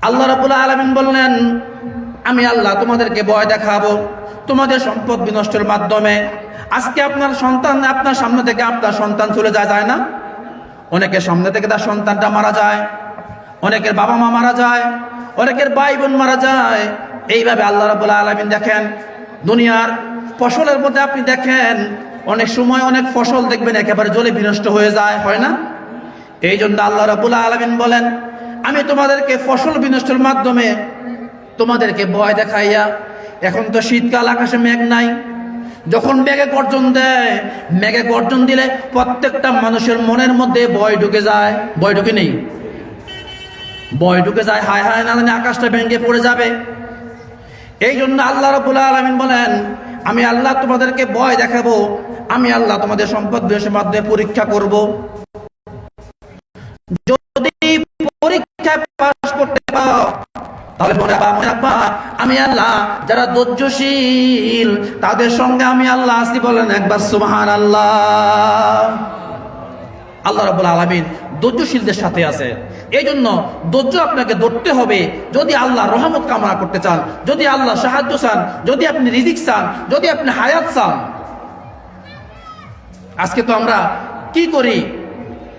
আল্লাহ রাব্বুল আলামিন বললেন, আমি আল্লাহ তোমাদেরকে ভয় দেখাবো তোমাদের সম্পদ বিনষ্টের মাধ্যমে। আজকে আপনার সন্তান, আপনার সামনে থেকে আপনার সন্তান চলে যায় না? অনেকের সামনে থেকে তার সন্তানটা মারা যায়, অনেকের বাবা মা মারা যায়, অনেকের ভাই বোন মারা যায়। এইভাবে আল্লাহ রাব্বুল আলামিন দেখেন দুনিয়ার ফসলের মধ্যে আপনি দেখেন অনেক সময় অনেক ফসল দেখবেন একেবারে জ্বলে বিনষ্ট হয়ে যায়, হয় না? এই জন্য আল্লাহ রাব্বুল আলামিন বলেন, আমি তোমাদেরকে ফসল বিনষ্টের মাধ্যমে তোমাদেরকে ভয় দেখাইয়া। এখন তো শীতকাল, আকাশে মেঘ নাই, যখন মেঘে গর্জন দেয়, মেঘে গর্জন দিলে প্রত্যেকটা মানুষের মনের মধ্যে ভয় ঢুকে যায়। ভয় ঢুকে নেই? ভয় ঢুকে যায়, হায় হায় না জানি আকাশটা ভেঙে পড়ে যাবে। এই জন্য আল্লাহ রাব্বুল আলামিন বলেন, আমি আল্লাহ তোমাদেরকে ভয় দেখাবো, আমি আল্লাহ তোমাদের সম্পদ বিনষ্টের মাধ্যমে পরীক্ষা করব। তাহলে মনে রাখবা আমি আল্লাহ যারা ধৈর্যশীল তাদের সঙ্গে আমি আল্লাহ আছি, বলেন একবার সুবহানাল্লাহ। আল্লাহ রাব্বুল আলামিন ধৈর্যশীলদের সাথে আছে। এই জন্য ধৈর্য আপনাকে ধরতে হবে যদি আল্লাহ রহমত কামনা করতে চান, যদি আল্লাহ সাহায্য চান, যদি আপনি রিজিক চান, যদি আপনি হায়াত চান। আজকে তো আমরা কি করি,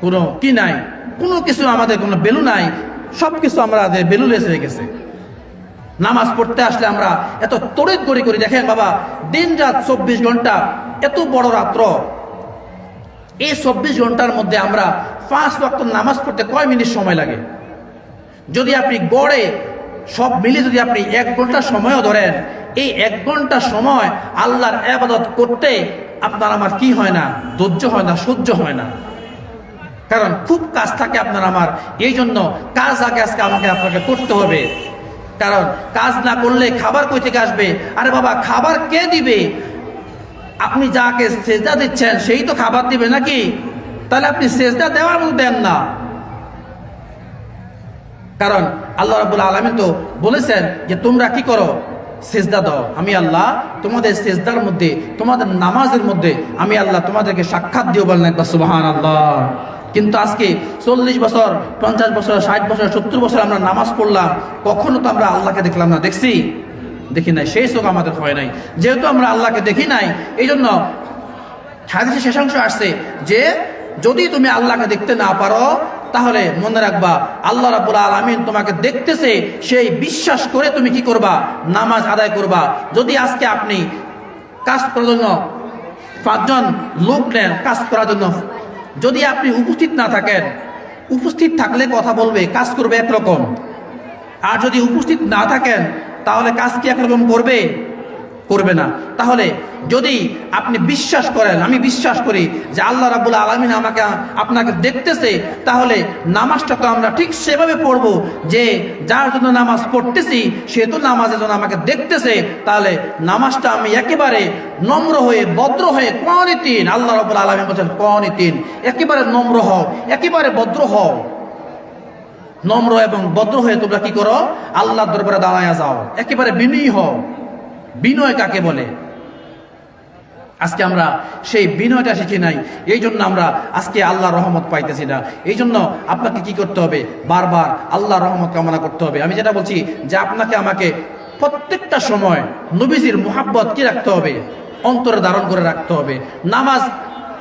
কোনো কি নাই, কোনো কিছু আমাদের কোনো ভ্যালু নাই, সব কিছু আমাদের ভ্যালুলেস হয়ে গেছে। নামাজ পড়তে আসলে আমরা এত তড়িৎ করি। দেখেন বাবা, দিন রাত 24 ঘন্টা, এত বড় রাত্র, এই 24 ঘন্টার মধ্যে আমরা 5 ওয়াক্ত নামাজ পড়তে কয় মিনিট সময় লাগে? যদি আপনি গড়ে সব মিলে যদি আপনি 1 ঘন্টা সময়ও ধরেন, এই 1 ঘন্টা সময় আল্লাহর ইবাদত করতে আপনার আমার কি হয় না? ধৈর্য হয় না, সহ্য হয় না। কারণ খুব কাজ থাকে আপনার আমার। এই জন্য কাজ আগে আজকে আপনাকে করতে হবে। কারণ কাজ না করলে খাবার কই থেকে আসবে? আরে বাবা, খাবার কে দিবে? আপনি যাকে সেজদা দিচ্ছেন সেই তো খাবার দিবে নাকি? তাহলে আপনি সেজদা দেওয়ার মতো দেন না। কারণ আল্লাহ রাব্বুল আলামিন তো বলেছেন যে তোমরা কি করো? সেজদা দাও। আমি আল্লাহ তোমাদের সেজদার মধ্যে, তোমাদের নামাজের মধ্যে আমি আল্লাহ তোমাদেরকে সাক্ষাৎ দিও, বলেন একবার সুবহানাল্লাহ। কিন্তু আজকে 40 বছর, 50 বছর, 60 বছর, 70 বছর আমরা নামাজ পড়লাম, কখনো তো আমরা আল্লাহকে দেখলাম না। দেখি নাই, সেই চোখ আমাদের হয় নাই। যেহেতু আমরা আল্লাহকে দেখি নাই, এই জন্য হাদিসের শেষাংশ আসছে যে যদি তুমি আল্লাহকে দেখতে না পারো তাহলে মনে রাখবা আল্লাহ রাব্বুল আলামিন তোমাকে দেখতেছে, সেই বিশ্বাস করে তুমি কি করবা? নামাজ আদায় করবা। যদি আজকে আপনি কাজ করার জন্য 5 জন লোক নেন কাজ করার জন্য, যদি আপনি উপস্থিত না থাকেন, উপস্থিত থাকলে কথা বলবে, কাজ করবে একরকম। আর যদি উপস্থিত না থাকেন তাহলে কাজ কি একরকম করবে? করবে না। তাহলে যদি আপনি বিশ্বাস করেন, আমি বিশ্বাস করি যে আল্লাহ রাব্বুল আলামিন আপনাকে দেখতেছে, তাহলে নামাজটা তো আমরা ঠিক সেভাবে পড়ব যে যার জন্য নামাজ পড়তেছি সে তো নামাজের জন্য আমাকে দেখতেছে। তাহলে নামাজটা আমি একেবারে নম্র হয়ে, ভদ্র হয়ে, কোয়ানিতিন, আল্লাহ রাব্বুল আলামিন বলেন কোয়ানিতিন, একেবারে নম্র হও, একেবারে ভদ্র হও। নম্র এবং ভদ্র হয়ে তোমরা কি করো? আল্লাহর দরবারে দাঁড়ায়া যাও, একেবারে বিনয়ী হও। বিনয় কাকে বলে? আজকে আমরা সেই বিনয়টা শিখি নাই, এই জন্য আমরা আজকে আল্লাহর রহমত পাইতেছি না। এই জন্য আপনাকে কি করতে হবে? বারবার আল্লাহর রহমত কামনা করতে হবে। আমি যেটা বলছি যে আপনাকে আমাকে প্রত্যেকটা সময় নবীজির মুহাব্বত কি রাখতে হবে? অন্তরে ধারণ করে রাখতে হবে। নামাজ,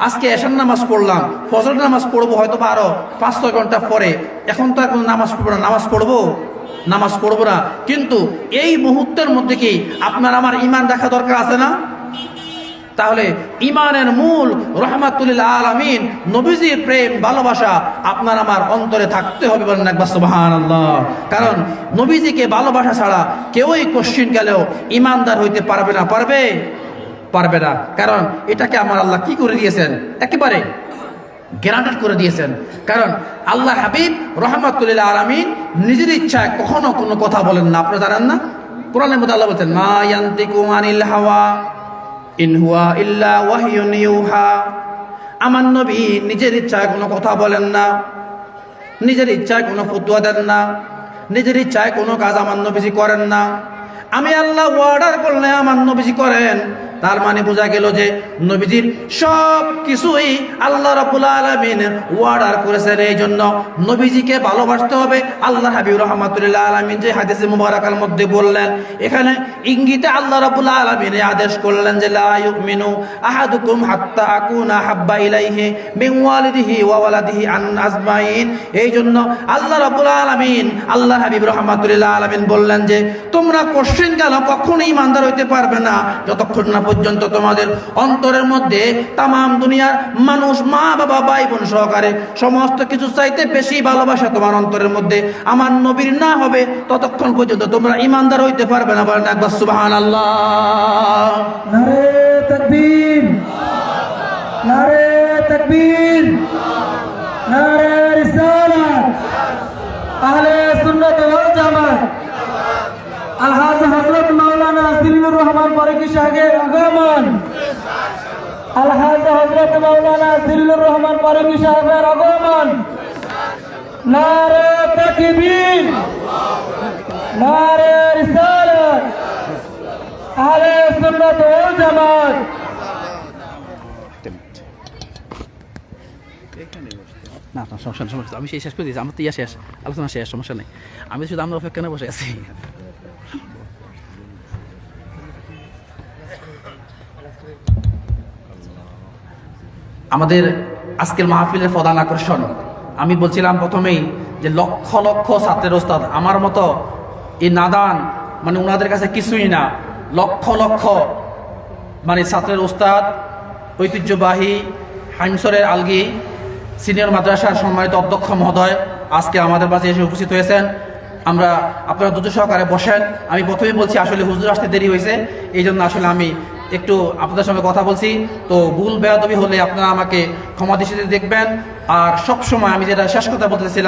আজকে এশার নামাজ পড়লাম, ফজর নামাজ পড়বো হয়তো বা আরো 5-6 ঘন্টা পরে, এখন তো এখন নামাজ পড়বো না। নামাজ পড়বো না, কিন্তু এই মুহূর্তের মধ্যে কি আপনার আমার ঈমান রাখা দরকার আছে না? তাহলে ঈমানের মূল রাহমাতুল আলামিন নবীজির প্রেম ভালোবাসা আপনার আমার অন্তরে থাকতে হবে, বলেন একবার সুবহানাল্লাহ। কারণ নবীজিকে ভালোবাসা ছাড়া কেউই কোশ্চিন গেলেও ঈমানদার হইতে পারবে না। পারবে না। কারণ এটাকে আমার আল্লাহ কি করে দিয়েছেন? একেবারে গ্যারান্টেড করে দিয়েছেন। কারণ আল্লাহ হাবিব রাহমাতুল আলামিন নিজের ইচ্ছায় কখনো কোনো কথা বলেন না। আপনারা জানেন না? কোরআনের মধ্যে আল্লাহ বলছেন মা ইয়ান্তিকু আনিল হাওয়া ইন হুয়া ইল্লা ওয়াহয়ুন ইউহা। আমার নবী নিজের ইচ্ছায় কোনো কথা বলেন না, নিজের ইচ্ছায় কোনো ফতোয়া দেন না, নিজের ইচ্ছায় কোনো কাজ আমার নবীজি করেন না। আমি আল্লাহ অর্ডার করলে আমার নবীজি করেন। তার মানে বোঝা গেল যে নবীজির সব কিছুই আল্লাহ রাব্বুল আলামিন অর্ডার করেছেন। এই জন্য নবীজিকে ভালোবাসতে হবে। আল্লাহ হাবিব রাহমাতুল্লাহ আলামিন যে হাদিসে মুবারাকার মধ্যে বললেন, এখানে ইঙ্গিতে আল্লাহ রাব্বুল আলামিন আদেশ করলেন যে লা ইউমিনু আহাদুকুম হাত্তা আকুনা হাব্বা ইলাইহি মিন ওয়ালিদিহি ওয়া ওয়ালাদিহি আন আজমাইন। এই জন্য আল্লাহ রাব্বুল আলামিন, আল্লাহ হাবিব রাহমাতুল্লাহ আলামিন বললেন যে তোমরা কোশ্চেন গেল কখনোই ইমানদার হইতে পারবে না যতক্ষণ না পর্যন্ত তোমাদের অন্তরের মধ্যে তামাম দুনিয়ার মানুষ, মা বাবা, ভাই বোন সহকারে সমস্ত কিছু চাইতে বেশি ভালোবাসা তোমার অন্তরের মধ্যে আমার নবীর না হবে, ততক্ষণ পর্যন্ত তোমরা ইমানদার হইতে পারবে না। বলেন একবার সুবহানাল্লাহ। নারে তাকবীর, নারে তাকবীর, নারে রিসালাত, আহলে সুন্নাত ওয়াল জামাত। আলহাজ হযরত মাওলানা জিল্লুর রহমান ফারুকী সাহেবের আগমন, আলহাজ হযরত মাওলানা জিল্লুর রহমান ফারুকী সাহেবের আগমন। নারে তাকবীর, নারে রিসালাত আহলে সুন্নাত ওয়াল জামাত না না সমস্যা নেই, সমস্যা নেই। আমি সেই শেষ করে দিয়েছি, আমার তো ইয়া শেষ, আলোচনা শেষ, সমস্যা নেই। আমি শুধু আমরা অপেক্ষা বসে আছি। আমাদের আজকের মাহফিলের প্রধান আকর্ষণ, আমি বলছিলাম প্রথমেই যে লক্ষ লক্ষ ছাত্রের ওস্তাদ, আমার মতো এই নাদান মানে ওনাদের কাছে কিছুই না, লক্ষ লক্ষ মানে ছাত্রের ওস্তাদ, ঐতিহ্যবাহী হাইমসরের আলগি সিনিয়র মাদ্রাসার সম্মানিত অধ্যক্ষ মহোদয় আজকে আমাদের মাঝে এসে উপস্থিত হয়েছেন। আমরা আপনারা দ্রুত সহকারে বসেন। আমি প্রথমেই বলছি আসলে হুজুর আসতে দেরি হয়েছে, এই জন্য আসলে আমি একটু আপনাদের সঙ্গে কথা বলছি। তো ভুল বেয়াদবি হলে আপনারা আমাকে ক্ষমা দৃষ্টিতে দেখবেন। আর সব সময় আমি যেটা শেষ কথা বলতেছিলাম,